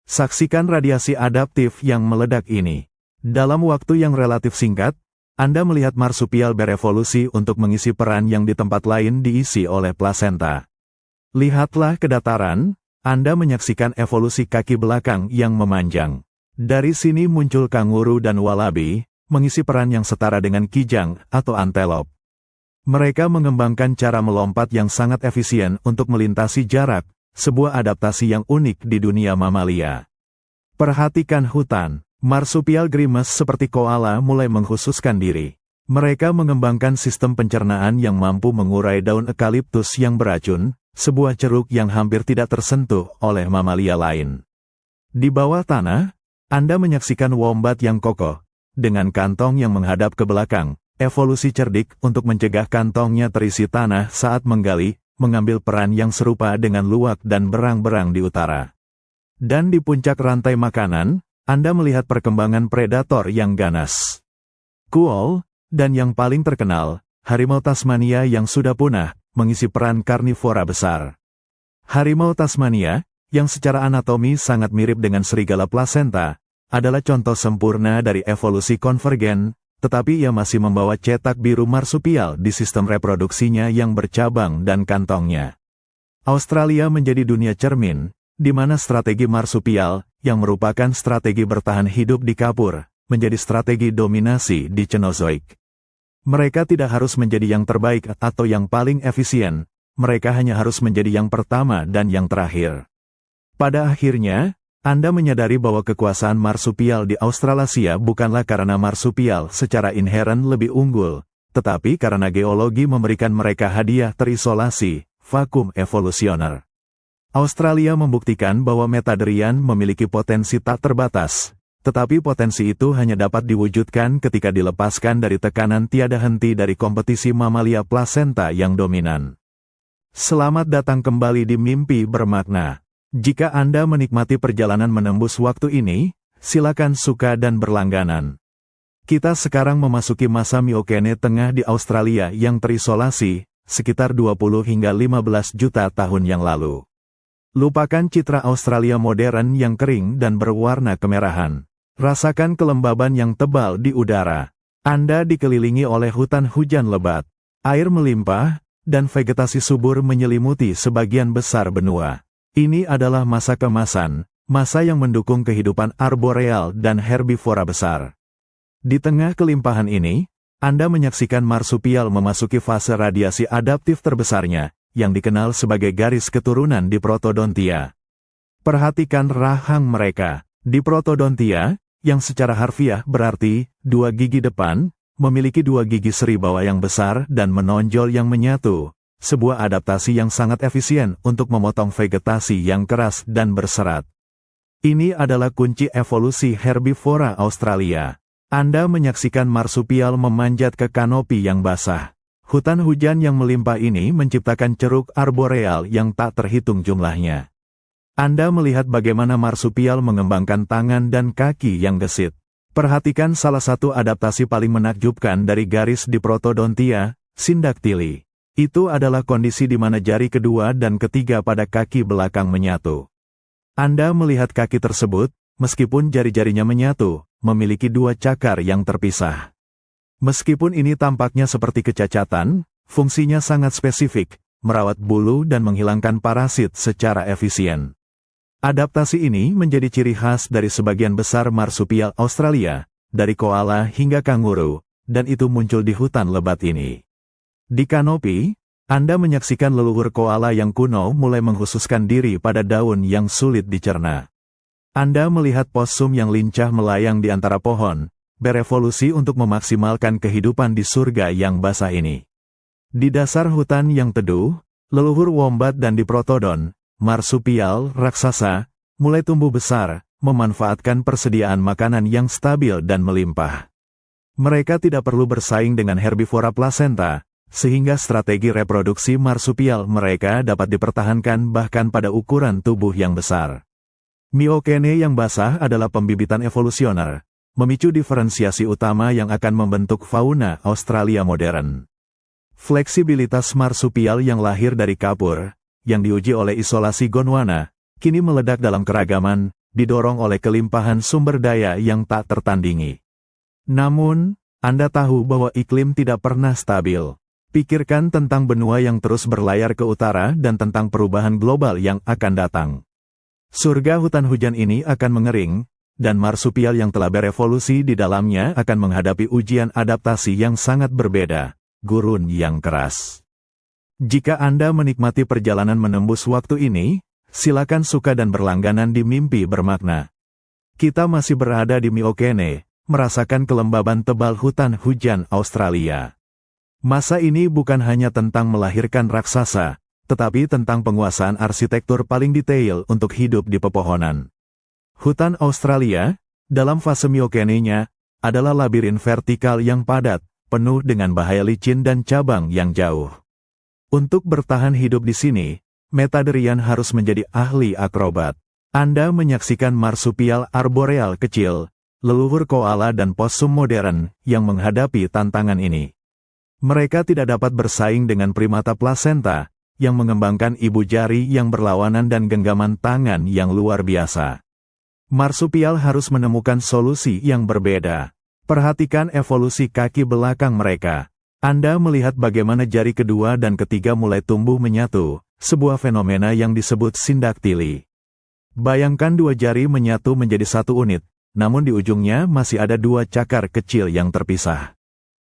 Saksikan radiasi adaptif yang meledak ini. Dalam waktu yang relatif singkat, Anda melihat marsupial berevolusi untuk mengisi peran yang di tempat lain diisi oleh plasenta. Lihatlah ke dataran, Anda menyaksikan evolusi kaki belakang yang memanjang. Dari sini muncul kanguru dan walabi, mengisi peran yang setara dengan kijang atau antelop. Mereka mengembangkan cara melompat yang sangat efisien untuk melintasi jarak, sebuah adaptasi yang unik di dunia mamalia. Perhatikan hutan. Marsupial grimes seperti koala mulai mengkhususkan diri. Mereka mengembangkan sistem pencernaan yang mampu mengurai daun eukaliptus yang beracun, sebuah ceruk yang hampir tidak tersentuh oleh mamalia lain. Di bawah tanah, Anda menyaksikan wombat yang kokoh, dengan kantong yang menghadap ke belakang. Evolusi cerdik untuk mencegah kantongnya terisi tanah saat menggali, mengambil peran yang serupa dengan luwak dan berang-berang di utara. Dan di puncak rantai makanan, Anda melihat perkembangan predator yang ganas. Kuol, dan yang paling terkenal, harimau Tasmania yang sudah punah, mengisi peran karnivora besar. Harimau Tasmania, yang secara anatomi sangat mirip dengan serigala plasenta, adalah contoh sempurna dari evolusi konvergen, tetapi ia masih membawa cetak biru marsupial di sistem reproduksinya yang bercabang dan kantongnya. Australia menjadi dunia cermin, di mana strategi marsupial, yang merupakan strategi bertahan hidup di kapur, menjadi strategi dominasi di Cenozoik. Mereka tidak harus menjadi yang terbaik atau yang paling efisien, mereka hanya harus menjadi yang pertama dan yang terakhir. Pada akhirnya, Anda menyadari bahwa kekuasaan marsupial di Australasia bukanlah karena marsupial secara inheren lebih unggul, tetapi karena geologi memberikan mereka hadiah terisolasi, vakum evolusioner. Australia membuktikan bahwa Metaderian memiliki potensi tak terbatas, tetapi potensi itu hanya dapat diwujudkan ketika dilepaskan dari tekanan tiada henti dari kompetisi mamalia plasenta yang dominan. Selamat datang kembali di Mimpi Bermakna. Jika Anda menikmati perjalanan menembus waktu ini, silakan suka dan berlangganan. Kita sekarang memasuki masa miocene tengah di Australia yang terisolasi, sekitar 20 hingga 15 juta tahun yang lalu. Lupakan citra Australia modern yang kering dan berwarna kemerahan. Rasakan kelembaban yang tebal di udara. Anda dikelilingi oleh hutan hujan lebat, air melimpah, dan vegetasi subur menyelimuti sebagian besar benua. Ini adalah masa kemasan, masa yang mendukung kehidupan arboreal dan herbivora besar. Di tengah kelimpahan ini, Anda menyaksikan marsupial memasuki fase radiasi adaptif terbesarnya, yang dikenal sebagai garis keturunan di Protodontia. Perhatikan rahang mereka. Di Protodontia, yang secara harfiah berarti dua gigi depan, memiliki dua gigi seri bawah yang besar dan menonjol yang menyatu, sebuah adaptasi yang sangat efisien untuk memotong vegetasi yang keras dan berserat. Ini adalah kunci evolusi herbivora Australia. Anda menyaksikan marsupial memanjat ke kanopi yang basah. Hutan hujan yang melimpah ini menciptakan ceruk arboreal yang tak terhitung jumlahnya. Anda melihat bagaimana marsupial mengembangkan tangan dan kaki yang gesit. Perhatikan salah satu adaptasi paling menakjubkan dari garis di Protodontia, sindaktili. Itu adalah kondisi di mana jari kedua dan ketiga pada kaki belakang menyatu. Anda melihat kaki tersebut, meskipun jari-jarinya menyatu, memiliki dua cakar yang terpisah. Meskipun ini tampaknya seperti kecacatan, fungsinya sangat spesifik, merawat bulu dan menghilangkan parasit secara efisien. Adaptasi ini menjadi ciri khas dari sebagian besar marsupial Australia, dari koala hingga kanguru, dan itu muncul di hutan lebat ini. Di kanopi, Anda menyaksikan leluhur koala yang kuno mulai mengkhususkan diri pada daun yang sulit dicerna. Anda melihat possum yang lincah melayang di antara pohon, berevolusi untuk memaksimalkan kehidupan di surga yang basah ini. Di dasar hutan yang teduh, leluhur wombat dan diprotodon, marsupial raksasa, mulai tumbuh besar, memanfaatkan persediaan makanan yang stabil dan melimpah. Mereka tidak perlu bersaing dengan herbivora plasenta, sehingga strategi reproduksi marsupial mereka dapat dipertahankan bahkan pada ukuran tubuh yang besar. Miocene yang basah adalah pembibitan evolusioner, memicu diferensiasi utama yang akan membentuk fauna Australia modern. Fleksibilitas marsupial yang lahir dari kapur, yang diuji oleh isolasi Gondwana, kini meledak dalam keragaman, didorong oleh kelimpahan sumber daya yang tak tertandingi. Namun, Anda tahu bahwa iklim tidak pernah stabil. Pikirkan tentang benua yang terus berlayar ke utara dan tentang perubahan global yang akan datang. Surga hutan hujan ini akan mengering, dan marsupial yang telah berevolusi di dalamnya akan menghadapi ujian adaptasi yang sangat berbeda, gurun yang keras. Jika Anda menikmati perjalanan menembus waktu ini, silakan suka dan berlangganan di Mimpi Bermakna. Kita masih berada di Miocene, merasakan kelembaban tebal hutan hujan Australia. Masa ini bukan hanya tentang melahirkan raksasa, tetapi tentang penguasaan arsitektur paling detail untuk hidup di pepohonan. Hutan Australia, dalam fase Miocene-nya, adalah labirin vertikal yang padat, penuh dengan bahaya licin dan cabang yang jauh. Untuk bertahan hidup di sini, Metaderian harus menjadi ahli akrobat. Anda menyaksikan marsupial arboreal kecil, leluhur koala dan possum modern, yang menghadapi tantangan ini. Mereka tidak dapat bersaing dengan primata plasenta, yang mengembangkan ibu jari yang berlawanan dan genggaman tangan yang luar biasa. Marsupial harus menemukan solusi yang berbeda. Perhatikan evolusi kaki belakang mereka. Anda melihat bagaimana jari kedua dan ketiga mulai tumbuh menyatu, sebuah fenomena yang disebut sindaktili. Bayangkan dua jari menyatu menjadi satu unit, namun di ujungnya masih ada dua cakar kecil yang terpisah.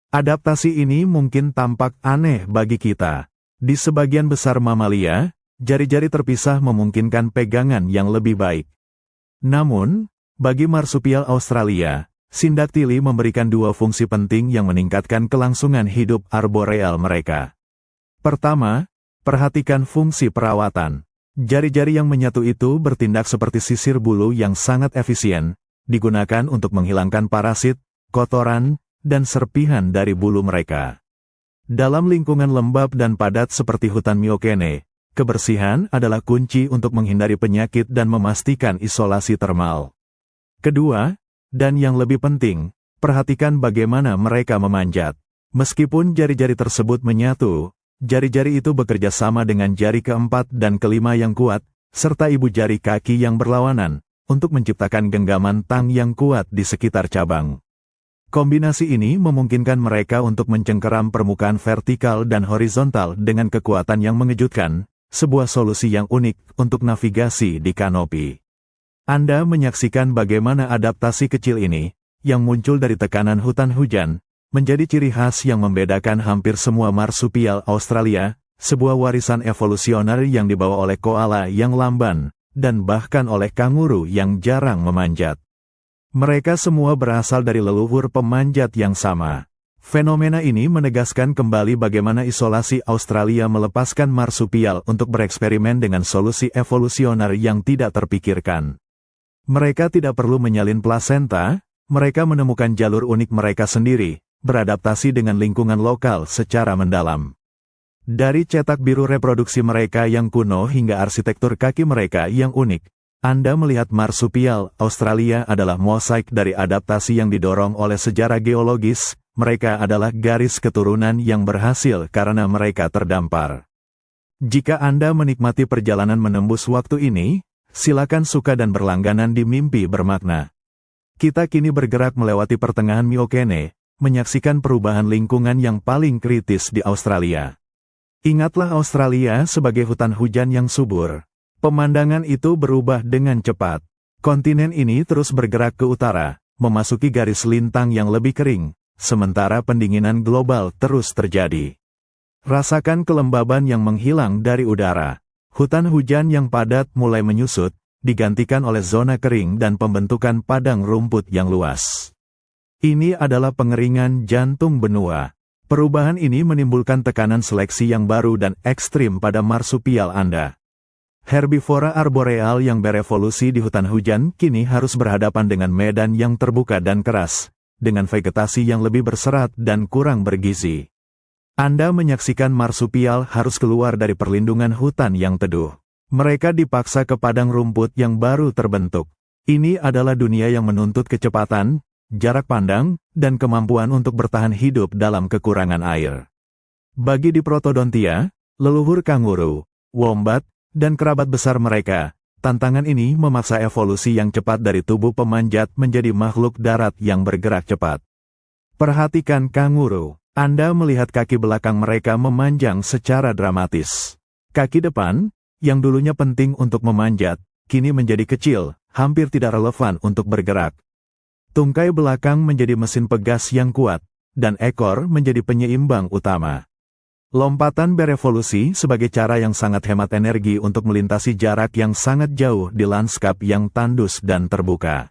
Adaptasi ini mungkin tampak aneh bagi kita. Di sebagian besar mamalia, jari-jari terpisah memungkinkan pegangan yang lebih baik. Namun, bagi marsupial Australia, sindaktili memberikan dua fungsi penting yang meningkatkan kelangsungan hidup arboreal mereka. Pertama, perhatikan fungsi perawatan. Jari-jari yang menyatu itu bertindak seperti sisir bulu yang sangat efisien, digunakan untuk menghilangkan parasit, kotoran, dan serpihan dari bulu mereka. Dalam lingkungan lembab dan padat seperti hutan Myokene, kebersihan adalah kunci untuk menghindari penyakit dan memastikan isolasi termal. Kedua, dan yang lebih penting, perhatikan bagaimana mereka memanjat. Meskipun jari-jari tersebut menyatu, jari-jari itu bekerja sama dengan jari keempat dan kelima yang kuat, serta ibu jari kaki yang berlawanan, untuk menciptakan genggaman tang yang kuat di sekitar cabang. Kombinasi ini memungkinkan mereka untuk mencengkeram permukaan vertikal dan horizontal dengan kekuatan yang mengejutkan, sebuah solusi yang unik untuk navigasi di kanopi. Anda menyaksikan bagaimana adaptasi kecil ini, yang muncul dari tekanan hutan hujan, menjadi ciri khas yang membedakan hampir semua marsupial Australia, sebuah warisan evolusioner yang dibawa oleh koala yang lamban, dan bahkan oleh kanguru yang jarang memanjat. Mereka semua berasal dari leluhur pemanjat yang sama. Fenomena ini menegaskan kembali bagaimana isolasi Australia melepaskan marsupial untuk bereksperimen dengan solusi evolusioner yang tidak terpikirkan. Mereka tidak perlu menyalin plasenta, mereka menemukan jalur unik mereka sendiri, beradaptasi dengan lingkungan lokal secara mendalam. Dari cetak biru reproduksi mereka yang kuno hingga arsitektur kaki mereka yang unik, Anda melihat marsupial Australia adalah mosaik dari adaptasi yang didorong oleh sejarah geologis. Mereka adalah garis keturunan yang berhasil karena mereka terdampar. Jika Anda menikmati perjalanan menembus waktu ini, silakan suka dan berlangganan di Mimpi Bermakna. Kita kini bergerak melewati pertengahan Myokene, menyaksikan perubahan lingkungan yang paling kritis di Australia. Ingatlah Australia sebagai hutan hujan yang subur. Pemandangan itu berubah dengan cepat. Kontinen ini terus bergerak ke utara, memasuki garis lintang yang lebih kering, sementara pendinginan global terus terjadi. Rasakan kelembaban yang menghilang dari udara. Hutan hujan yang padat mulai menyusut, digantikan oleh zona kering dan pembentukan padang rumput yang luas. Ini adalah pengeringan jantung benua. Perubahan ini menimbulkan tekanan seleksi yang baru dan ekstrim pada marsupial Anda. Herbivora arboreal yang berevolusi di hutan hujan kini harus berhadapan dengan medan yang terbuka dan keras, dengan vegetasi yang lebih berserat dan kurang bergizi. Anda menyaksikan marsupial harus keluar dari perlindungan hutan yang teduh. Mereka dipaksa ke padang rumput yang baru terbentuk. Ini adalah dunia yang menuntut kecepatan, jarak pandang, dan kemampuan untuk bertahan hidup dalam kekurangan air. Bagi Diprotodontia, leluhur kanguru, wombat, dan kerabat besar mereka, tantangan ini memaksa evolusi yang cepat dari tubuh pemanjat menjadi makhluk darat yang bergerak cepat. Perhatikan kanguru. Anda melihat kaki belakang mereka memanjang secara dramatis. Kaki depan, yang dulunya penting untuk memanjat, kini menjadi kecil, hampir tidak relevan untuk bergerak. Tungkai belakang menjadi mesin pegas yang kuat, dan ekor menjadi penyeimbang utama. Lompatan berevolusi sebagai cara yang sangat hemat energi untuk melintasi jarak yang sangat jauh di lanskap yang tandus dan terbuka.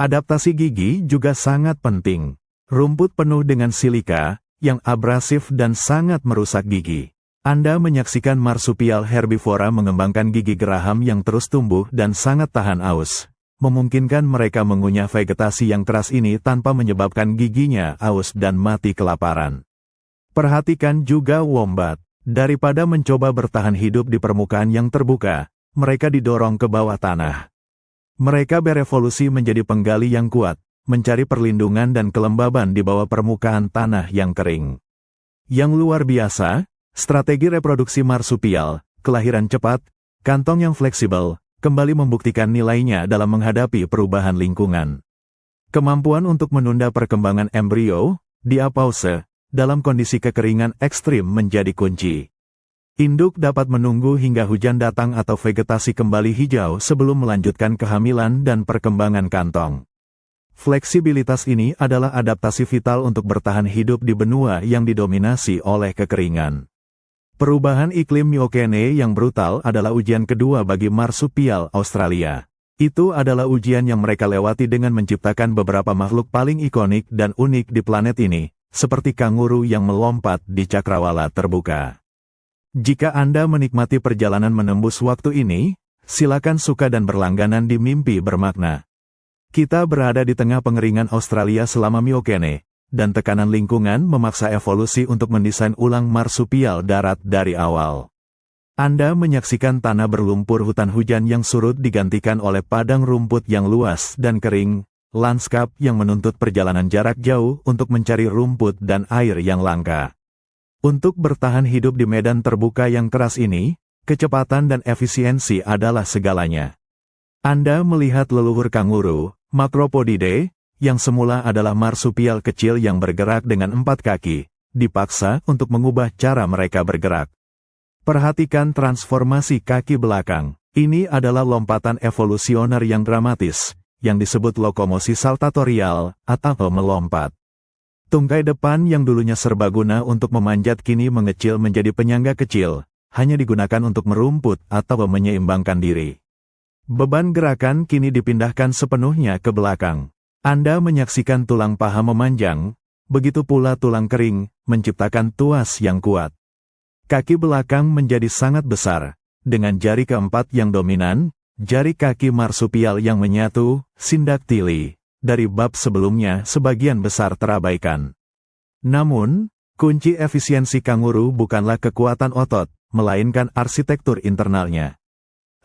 Adaptasi gigi juga sangat penting. Rumput penuh dengan silika, yang abrasif dan sangat merusak gigi. Anda menyaksikan marsupial herbivora mengembangkan gigi geraham yang terus tumbuh dan sangat tahan aus. Memungkinkan mereka mengunyah vegetasi yang keras ini tanpa menyebabkan giginya aus dan mati kelaparan. Perhatikan juga wombat. Daripada mencoba bertahan hidup di permukaan yang terbuka, mereka didorong ke bawah tanah. Mereka berevolusi menjadi penggali yang kuat, mencari perlindungan dan kelembaban di bawah permukaan tanah yang kering. Yang luar biasa, strategi reproduksi marsupial, kelahiran cepat, kantong yang fleksibel, kembali membuktikan nilainya dalam menghadapi perubahan lingkungan. Kemampuan untuk menunda perkembangan embrio, diapause, dalam kondisi kekeringan ekstrim menjadi kunci. Induk dapat menunggu hingga hujan datang atau vegetasi kembali hijau sebelum melanjutkan kehamilan dan perkembangan kantong. Fleksibilitas ini adalah adaptasi vital untuk bertahan hidup di benua yang didominasi oleh kekeringan. Perubahan iklim Myokene yang brutal adalah ujian kedua bagi marsupial Australia. Itu adalah ujian yang mereka lewati dengan menciptakan beberapa makhluk paling ikonik dan unik di planet ini, seperti kanguru yang melompat di cakrawala terbuka. Jika Anda menikmati perjalanan menembus waktu ini, silakan suka dan berlangganan di Mimpi Bermakna. Kita berada di tengah pengeringan Australia selama Miocene, dan tekanan lingkungan memaksa evolusi untuk mendesain ulang marsupial darat dari awal. Anda menyaksikan tanah berlumpur hutan hujan yang surut digantikan oleh padang rumput yang luas dan kering, lanskap yang menuntut perjalanan jarak jauh untuk mencari rumput dan air yang langka. Untuk bertahan hidup di medan terbuka yang keras ini, kecepatan dan efisiensi adalah segalanya. Anda melihat leluhur kanguru, Macropodidae, yang semula adalah marsupial kecil yang bergerak dengan 4 kaki, dipaksa untuk mengubah cara mereka bergerak. Perhatikan transformasi kaki belakang. Ini adalah lompatan evolusioner yang dramatis, yang disebut lokomosi saltatorial, atau melompat. Tungkai depan yang dulunya serbaguna untuk memanjat kini mengecil menjadi penyangga kecil, hanya digunakan untuk merumput atau menyeimbangkan diri. Beban gerakan kini dipindahkan sepenuhnya ke belakang. Anda menyaksikan tulang paha memanjang, begitu pula tulang kering, menciptakan tuas yang kuat. Kaki belakang menjadi sangat besar, dengan jari keempat yang dominan, jari kaki marsupial yang menyatu, sindaktili. Dari bab sebelumnya sebagian besar terabaikan. Namun, kunci efisiensi kanguru bukanlah kekuatan otot, melainkan arsitektur internalnya.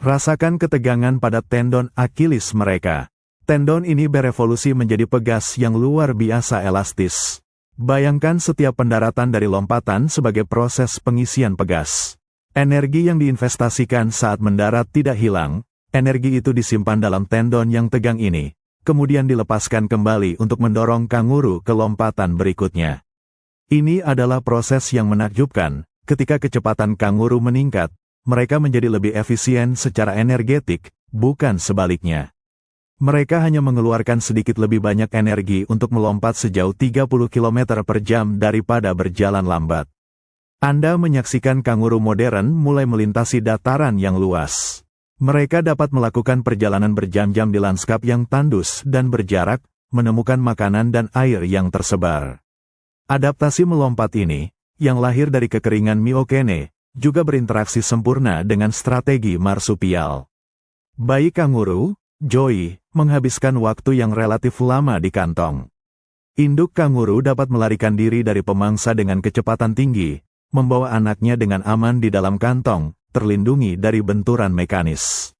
Rasakan ketegangan pada tendon Akilis mereka. Tendon ini berevolusi menjadi pegas yang luar biasa elastis. Bayangkan setiap pendaratan dari lompatan sebagai proses pengisian pegas. Energi yang diinvestasikan saat mendarat tidak hilang, energi itu disimpan dalam tendon yang tegang ini, kemudian dilepaskan kembali untuk mendorong kanguru ke lompatan berikutnya. Ini adalah proses yang menakjubkan. Ketika kecepatan kanguru meningkat, mereka menjadi lebih efisien secara energetik, bukan sebaliknya. Mereka hanya mengeluarkan sedikit lebih banyak energi untuk melompat sejauh 30 km per jam daripada berjalan lambat. Anda menyaksikan kanguru modern mulai melintasi dataran yang luas. Mereka dapat melakukan perjalanan berjam-jam di lanskap yang tandus dan berjarak, menemukan makanan dan air yang tersebar. Adaptasi melompat ini, yang lahir dari kekeringan Miocene, juga berinteraksi sempurna dengan strategi marsupial. Bayi kanguru, Joey, menghabiskan waktu yang relatif lama di kantong. Induk kanguru dapat melarikan diri dari pemangsa dengan kecepatan tinggi, membawa anaknya dengan aman di dalam kantong, terlindungi dari benturan mekanis.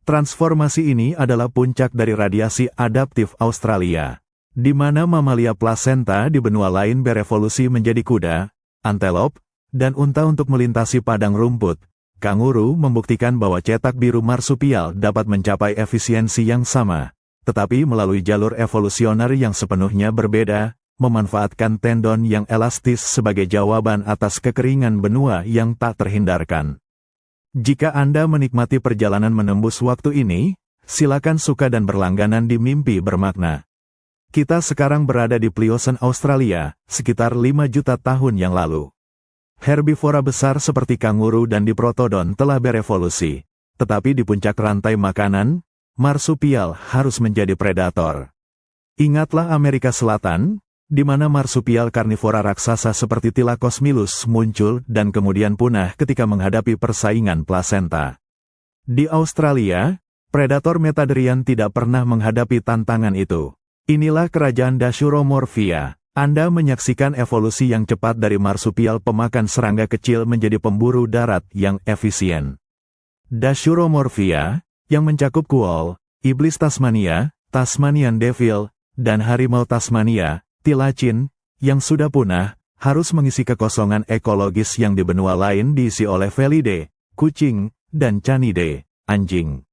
Transformasi ini adalah puncak dari radiasi adaptif Australia, di mana mamalia plasenta di benua lain berevolusi menjadi kuda, antelop, dan unta untuk melintasi padang rumput. Kanguru membuktikan bahwa cetak biru marsupial dapat mencapai efisiensi yang sama, tetapi melalui jalur evolusioner yang sepenuhnya berbeda, memanfaatkan tendon yang elastis sebagai jawaban atas kekeringan benua yang tak terhindarkan. Jika Anda menikmati perjalanan menembus waktu ini, silakan suka dan berlangganan di Mimpi Bermakna. Kita sekarang berada di Pliocene Australia, sekitar 5 juta tahun yang lalu. Herbivora besar seperti kanguru dan diprotodon telah berevolusi, tetapi di puncak rantai makanan, marsupial harus menjadi predator. Ingatlah Amerika Selatan, di mana marsupial karnivora raksasa seperti Thylacophilus muncul dan kemudian punah ketika menghadapi persaingan plasenta. Di Australia, predator Metadrian tidak pernah menghadapi tantangan itu. Inilah kerajaan Dasyuromorphia. Anda menyaksikan evolusi yang cepat dari marsupial pemakan serangga kecil menjadi pemburu darat yang efisien. Dasyuromorphia, yang mencakup kuol, iblis Tasmania, Tasmanian Devil, dan harimau Tasmania, Tilacin, yang sudah punah, harus mengisi kekosongan ekologis yang di benua lain diisi oleh Felidae, kucing, dan Canidae, anjing.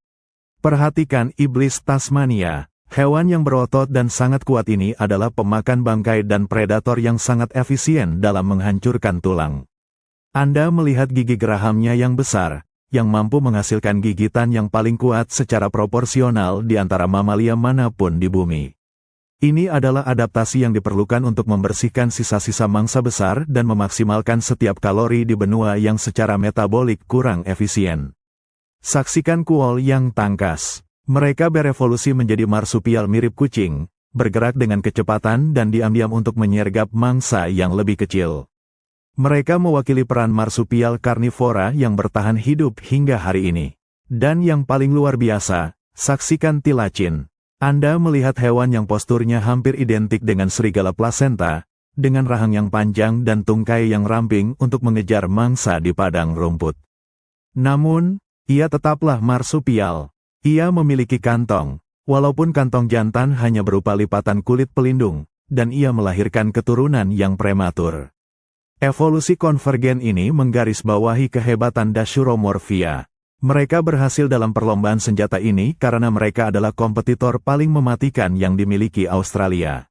Perhatikan iblis Tasmania. Hewan yang berotot dan sangat kuat ini adalah pemakan bangkai dan predator yang sangat efisien dalam menghancurkan tulang. Anda melihat gigi gerahamnya yang besar, yang mampu menghasilkan gigitan yang paling kuat secara proporsional di antara mamalia manapun di bumi. Ini adalah adaptasi yang diperlukan untuk membersihkan sisa-sisa mangsa besar dan memaksimalkan setiap kalori di benua yang secara metabolik kurang efisien. Saksikan kuol yang tangkas. Mereka berevolusi menjadi marsupial mirip kucing, bergerak dengan kecepatan dan diam-diam untuk menyergap mangsa yang lebih kecil. Mereka mewakili peran marsupial karnivora yang bertahan hidup hingga hari ini. Dan yang paling luar biasa, saksikan Tilacin. Anda melihat hewan yang posturnya hampir identik dengan serigala plasenta, dengan rahang yang panjang dan tungkai yang ramping untuk mengejar mangsa di padang rumput. Namun, ia tetaplah marsupial. Ia memiliki kantong, walaupun kantong jantan hanya berupa lipatan kulit pelindung, dan ia melahirkan keturunan yang prematur. Evolusi konvergen ini menggarisbawahi kehebatan Dasyuromorphia. Mereka berhasil dalam perlombaan senjata ini karena mereka adalah kompetitor paling mematikan yang dimiliki Australia.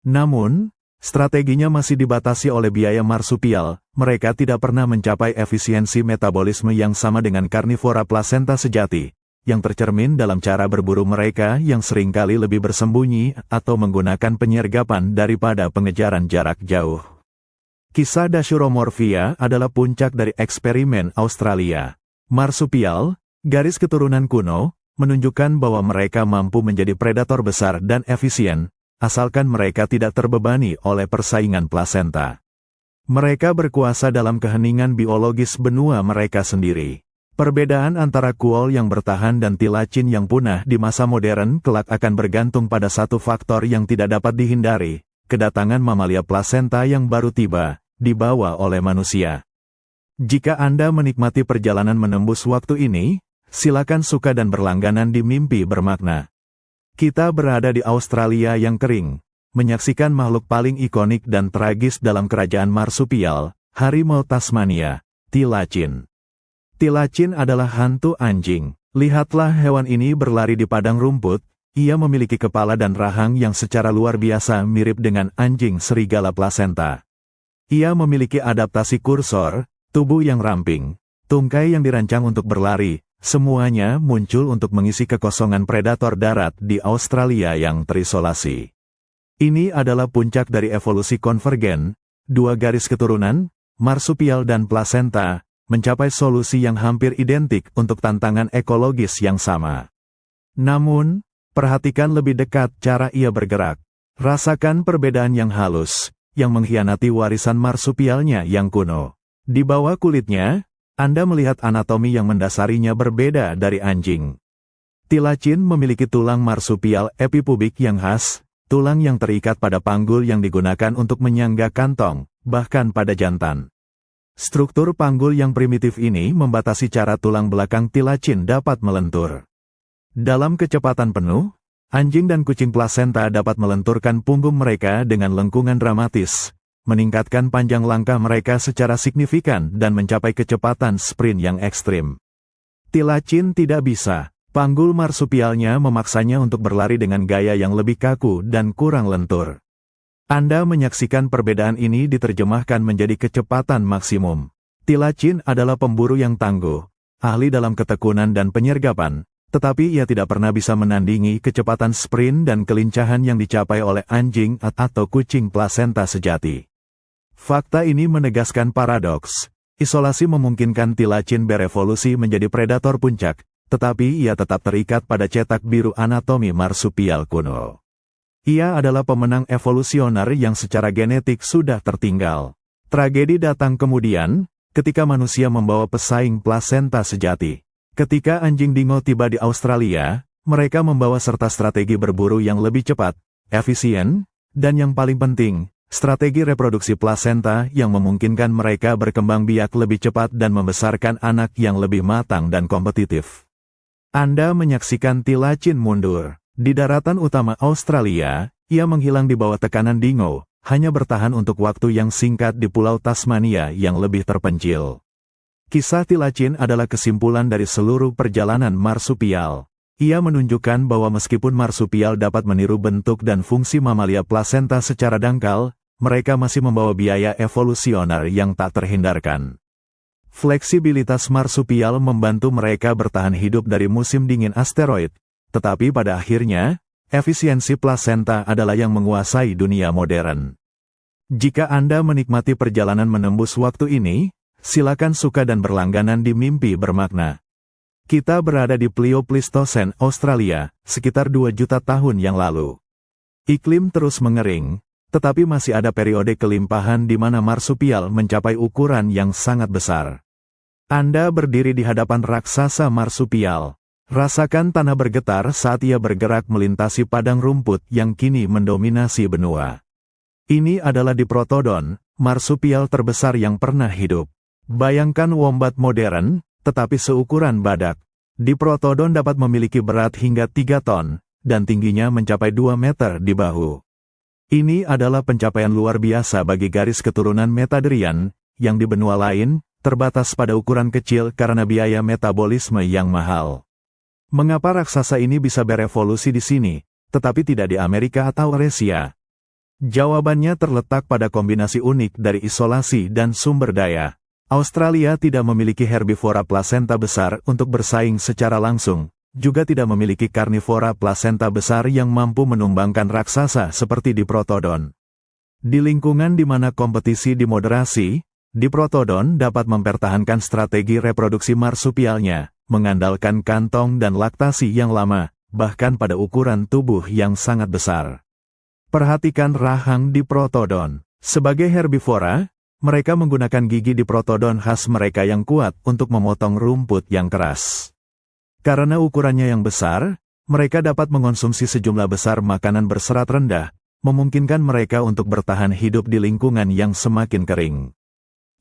Namun, strateginya masih dibatasi oleh biaya marsupial. Mereka tidak pernah mencapai efisiensi metabolisme yang sama dengan karnivora plasenta sejati, yang tercermin dalam cara berburu mereka yang seringkali lebih bersembunyi atau menggunakan penyergapan daripada pengejaran jarak jauh. Kisah Dasyuromorphia adalah puncak dari eksperimen Australia. Marsupial, garis keturunan kuno, menunjukkan bahwa mereka mampu menjadi predator besar dan efisien, asalkan mereka tidak terbebani oleh persaingan plasenta. Mereka berkuasa dalam keheningan biologis benua mereka sendiri. Perbedaan antara kuol yang bertahan dan tilacin yang punah di masa modern kelak akan bergantung pada satu faktor yang tidak dapat dihindari, kedatangan mamalia plasenta yang baru tiba, dibawa oleh manusia. Jika Anda menikmati perjalanan menembus waktu ini, silakan suka dan berlangganan di Mimpi Bermakna. Kita berada di Australia yang kering, menyaksikan makhluk paling ikonik dan tragis dalam kerajaan marsupial, harimau Tasmania, tilacin. Tilacin adalah hantu anjing. Lihatlah hewan ini berlari di padang rumput. Ia memiliki kepala dan rahang yang secara luar biasa mirip dengan anjing serigala plasenta. Ia memiliki adaptasi kursor, tubuh yang ramping, tungkai yang dirancang untuk berlari, semuanya muncul untuk mengisi kekosongan predator darat di Australia yang terisolasi. Ini adalah puncak dari evolusi konvergen, dua garis keturunan, marsupial dan plasenta, mencapai solusi yang hampir identik untuk tantangan ekologis yang sama. Namun, perhatikan lebih dekat cara ia bergerak. Rasakan perbedaan yang halus, yang mengkhianati warisan marsupialnya yang kuno. Di bawah kulitnya, Anda melihat anatomi yang mendasarinya berbeda dari anjing. Tilacin memiliki tulang marsupial epipubik yang khas, tulang yang terikat pada panggul yang digunakan untuk menyangga kantong, bahkan pada jantan. Struktur panggul yang primitif ini membatasi cara tulang belakang tilacin dapat melentur. Dalam kecepatan penuh, anjing dan kucing plasenta dapat melenturkan punggung mereka dengan lengkungan dramatis, meningkatkan panjang langkah mereka secara signifikan dan mencapai kecepatan sprint yang ekstrim. Tilacin tidak bisa. Panggul marsupialnya memaksanya untuk berlari dengan gaya yang lebih kaku dan kurang lentur. Anda menyaksikan perbedaan ini diterjemahkan menjadi kecepatan maksimum. Tilacin adalah pemburu yang tangguh, ahli dalam ketekunan dan penyergapan, tetapi ia tidak pernah bisa menandingi kecepatan sprint dan kelincahan yang dicapai oleh anjing atau kucing plasenta sejati. Fakta ini menegaskan paradoks. Isolasi memungkinkan tilacin berevolusi menjadi predator puncak, tetapi ia tetap terikat pada cetak biru anatomi marsupial kuno. Ia adalah pemenang evolusioner yang secara genetik sudah tertinggal. Tragedi datang kemudian, ketika manusia membawa pesaing plasenta sejati. Ketika anjing dingo tiba di Australia, mereka membawa serta strategi berburu yang lebih cepat, efisien, dan yang paling penting, strategi reproduksi plasenta yang memungkinkan mereka berkembang biak lebih cepat dan membesarkan anak yang lebih matang dan kompetitif. Anda menyaksikan tilacin mundur. Di daratan utama Australia, ia menghilang di bawah tekanan dingo, hanya bertahan untuk waktu yang singkat di Pulau Tasmania yang lebih terpencil. Kisah tilacin adalah kesimpulan dari seluruh perjalanan marsupial. Ia menunjukkan bahwa meskipun marsupial dapat meniru bentuk dan fungsi mamalia plasenta secara dangkal, mereka masih membawa biaya evolusioner yang tak terhindarkan. Fleksibilitas marsupial membantu mereka bertahan hidup dari musim dingin asteroid, tetapi pada akhirnya, efisiensi plasenta adalah yang menguasai dunia modern. Jika Anda menikmati perjalanan menembus waktu ini, silakan suka dan berlangganan di Mimpi Bermakna. Kita berada di Pleistocene, Australia, sekitar 2 juta tahun yang lalu. Iklim terus mengering, tetapi masih ada periode kelimpahan di mana marsupial mencapai ukuran yang sangat besar. Anda berdiri di hadapan raksasa marsupial. Rasakan tanah bergetar saat ia bergerak melintasi padang rumput yang kini mendominasi benua. Ini adalah Diprotodon, marsupial terbesar yang pernah hidup. Bayangkan wombat modern, tetapi seukuran badak. Diprotodon dapat memiliki berat hingga 3 ton, dan tingginya mencapai 2 meter di bahu. Ini adalah pencapaian luar biasa bagi garis keturunan Metadrian, yang di benua lain, terbatas pada ukuran kecil karena biaya metabolisme yang mahal. Mengapa raksasa ini bisa berevolusi di sini, tetapi tidak di Amerika atau Eurasia? Jawabannya terletak pada kombinasi unik dari isolasi dan sumber daya. Australia tidak memiliki herbivora plasenta besar untuk bersaing secara langsung, juga tidak memiliki karnivora plasenta besar yang mampu menumbangkan raksasa seperti Diprotodon. Di lingkungan di mana kompetisi dimoderasi, Diprotodon dapat mempertahankan strategi reproduksi marsupialnya, mengandalkan kantong dan laktasi yang lama, bahkan pada ukuran tubuh yang sangat besar. Perhatikan rahang Diprotodon. Sebagai herbivora, mereka menggunakan gigi Diprotodon khas mereka yang kuat untuk memotong rumput yang keras. Karena ukurannya yang besar, mereka dapat mengonsumsi sejumlah besar makanan berserat rendah, memungkinkan mereka untuk bertahan hidup di lingkungan yang semakin kering.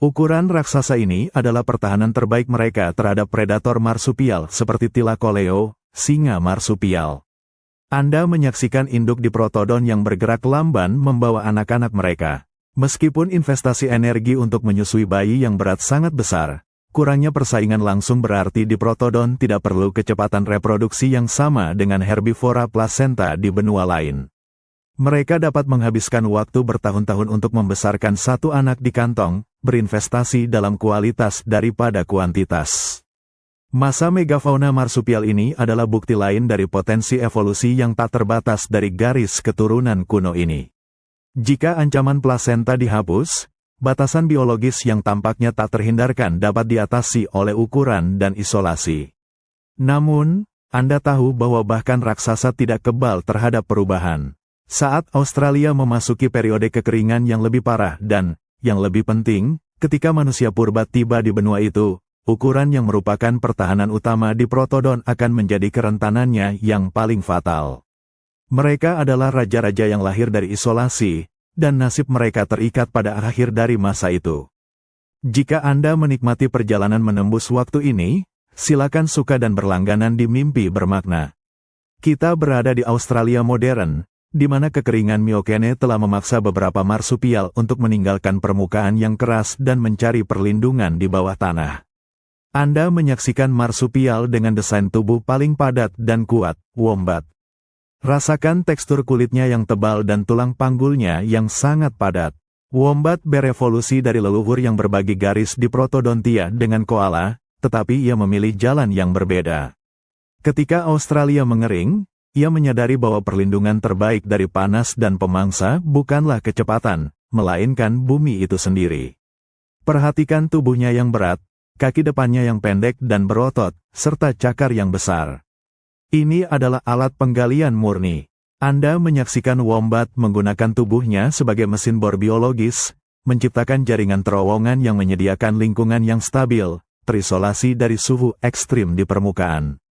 Ukuran raksasa ini adalah pertahanan terbaik mereka terhadap predator marsupial seperti Thylacoleo, singa marsupial. Anda menyaksikan induk Diprotodon yang bergerak lamban membawa anak-anak mereka. Meskipun investasi energi untuk menyusui bayi yang berat sangat besar, kurangnya persaingan langsung berarti Diprotodon tidak perlu kecepatan reproduksi yang sama dengan herbivora plasenta di benua lain. Mereka dapat menghabiskan waktu bertahun-tahun untuk membesarkan satu anak di kantong, berinvestasi dalam kualitas daripada kuantitas. Masa megafauna marsupial ini adalah bukti lain dari potensi evolusi yang tak terbatas dari garis keturunan kuno ini. Jika ancaman plasenta dihapus, batasan biologis yang tampaknya tak terhindarkan dapat diatasi oleh ukuran dan isolasi. Namun, Anda tahu bahwa bahkan raksasa tidak kebal terhadap perubahan. Saat Australia memasuki periode kekeringan yang lebih parah dan, yang lebih penting, ketika manusia purba tiba di benua itu, ukuran yang merupakan pertahanan utama Diprotodon akan menjadi kerentanannya yang paling fatal. Mereka adalah raja-raja yang lahir dari isolasi, dan nasib mereka terikat pada akhir dari masa itu. Jika Anda menikmati perjalanan menembus waktu ini, silakan suka dan berlangganan di Mimpi Bermakna. Kita berada di Australia modern, di mana kekeringan Miocene telah memaksa beberapa marsupial untuk meninggalkan permukaan yang keras dan mencari perlindungan di bawah tanah. Anda menyaksikan marsupial dengan desain tubuh paling padat dan kuat, wombat. Rasakan tekstur kulitnya yang tebal dan tulang panggulnya yang sangat padat. Wombat berevolusi dari leluhur yang berbagi garis Diprotodontia dengan koala, tetapi ia memilih jalan yang berbeda. Ketika Australia mengering, ia menyadari bahwa perlindungan terbaik dari panas dan pemangsa bukanlah kecepatan, melainkan bumi itu sendiri. Perhatikan tubuhnya yang berat, kaki depannya yang pendek dan berotot, serta cakar yang besar. Ini adalah alat penggalian murni. Anda menyaksikan wombat menggunakan tubuhnya sebagai mesin bor biologis, menciptakan jaringan terowongan yang menyediakan lingkungan yang stabil, terisolasi dari suhu ekstrim di permukaan.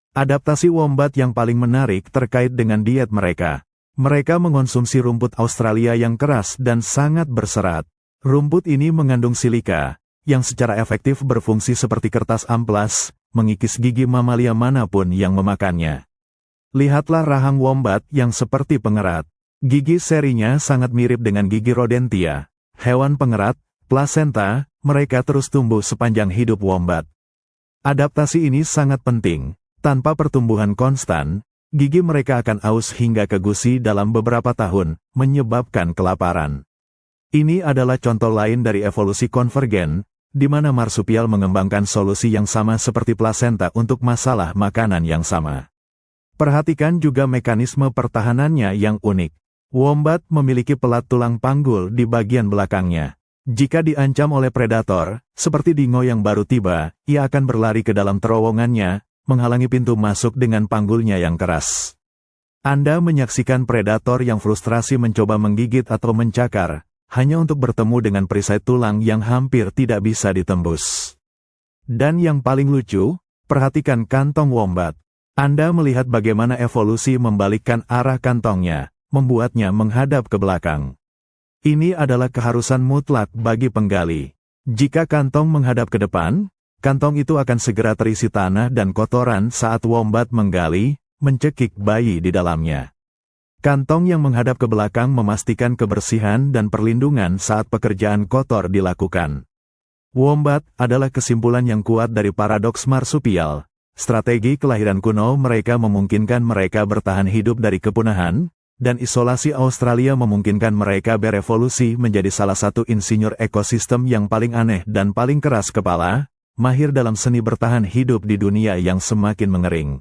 Adaptasi wombat yang paling menarik terkait dengan diet mereka. Mereka mengonsumsi rumput Australia yang keras dan sangat berserat. Rumput ini mengandung silika, yang secara efektif berfungsi seperti kertas amplas, mengikis gigi mamalia manapun yang memakannya. Lihatlah rahang wombat yang seperti pengerat. Gigi serinya sangat mirip dengan gigi rodentia. Hewan pengerat, plasenta, mereka terus tumbuh sepanjang hidup wombat. Adaptasi ini sangat penting. Tanpa pertumbuhan konstan, gigi mereka akan aus hingga ke gusi dalam beberapa tahun, menyebabkan kelaparan. Ini adalah contoh lain dari evolusi konvergen, di mana marsupial mengembangkan solusi yang sama seperti plasenta untuk masalah makanan yang sama. Perhatikan juga mekanisme pertahanannya yang unik. Wombat memiliki pelat tulang panggul di bagian belakangnya. Jika diancam oleh predator, seperti dingo yang baru tiba, ia akan berlari ke dalam terowongannya, menghalangi pintu masuk dengan panggulnya yang keras. Anda menyaksikan predator yang frustrasi mencoba menggigit atau mencakar, hanya untuk bertemu dengan perisai tulang yang hampir tidak bisa ditembus. Dan yang paling lucu, perhatikan kantong wombat. Anda melihat bagaimana evolusi membalikkan arah kantongnya, membuatnya menghadap ke belakang. Ini adalah keharusan mutlak bagi penggali. Jika kantong menghadap ke depan, kantong itu akan segera terisi tanah dan kotoran saat wombat menggali, mencekik bayi di dalamnya. Kantong yang menghadap ke belakang memastikan kebersihan dan perlindungan saat pekerjaan kotor dilakukan. Wombat adalah kesimpulan yang kuat dari paradoks marsupial. Strategi kelahiran kuno mereka memungkinkan mereka bertahan hidup dari kepunahan, dan isolasi Australia memungkinkan mereka berevolusi menjadi salah satu insinyur ekosistem yang paling aneh dan paling keras kepala, mahir dalam seni bertahan hidup di dunia yang semakin mengering.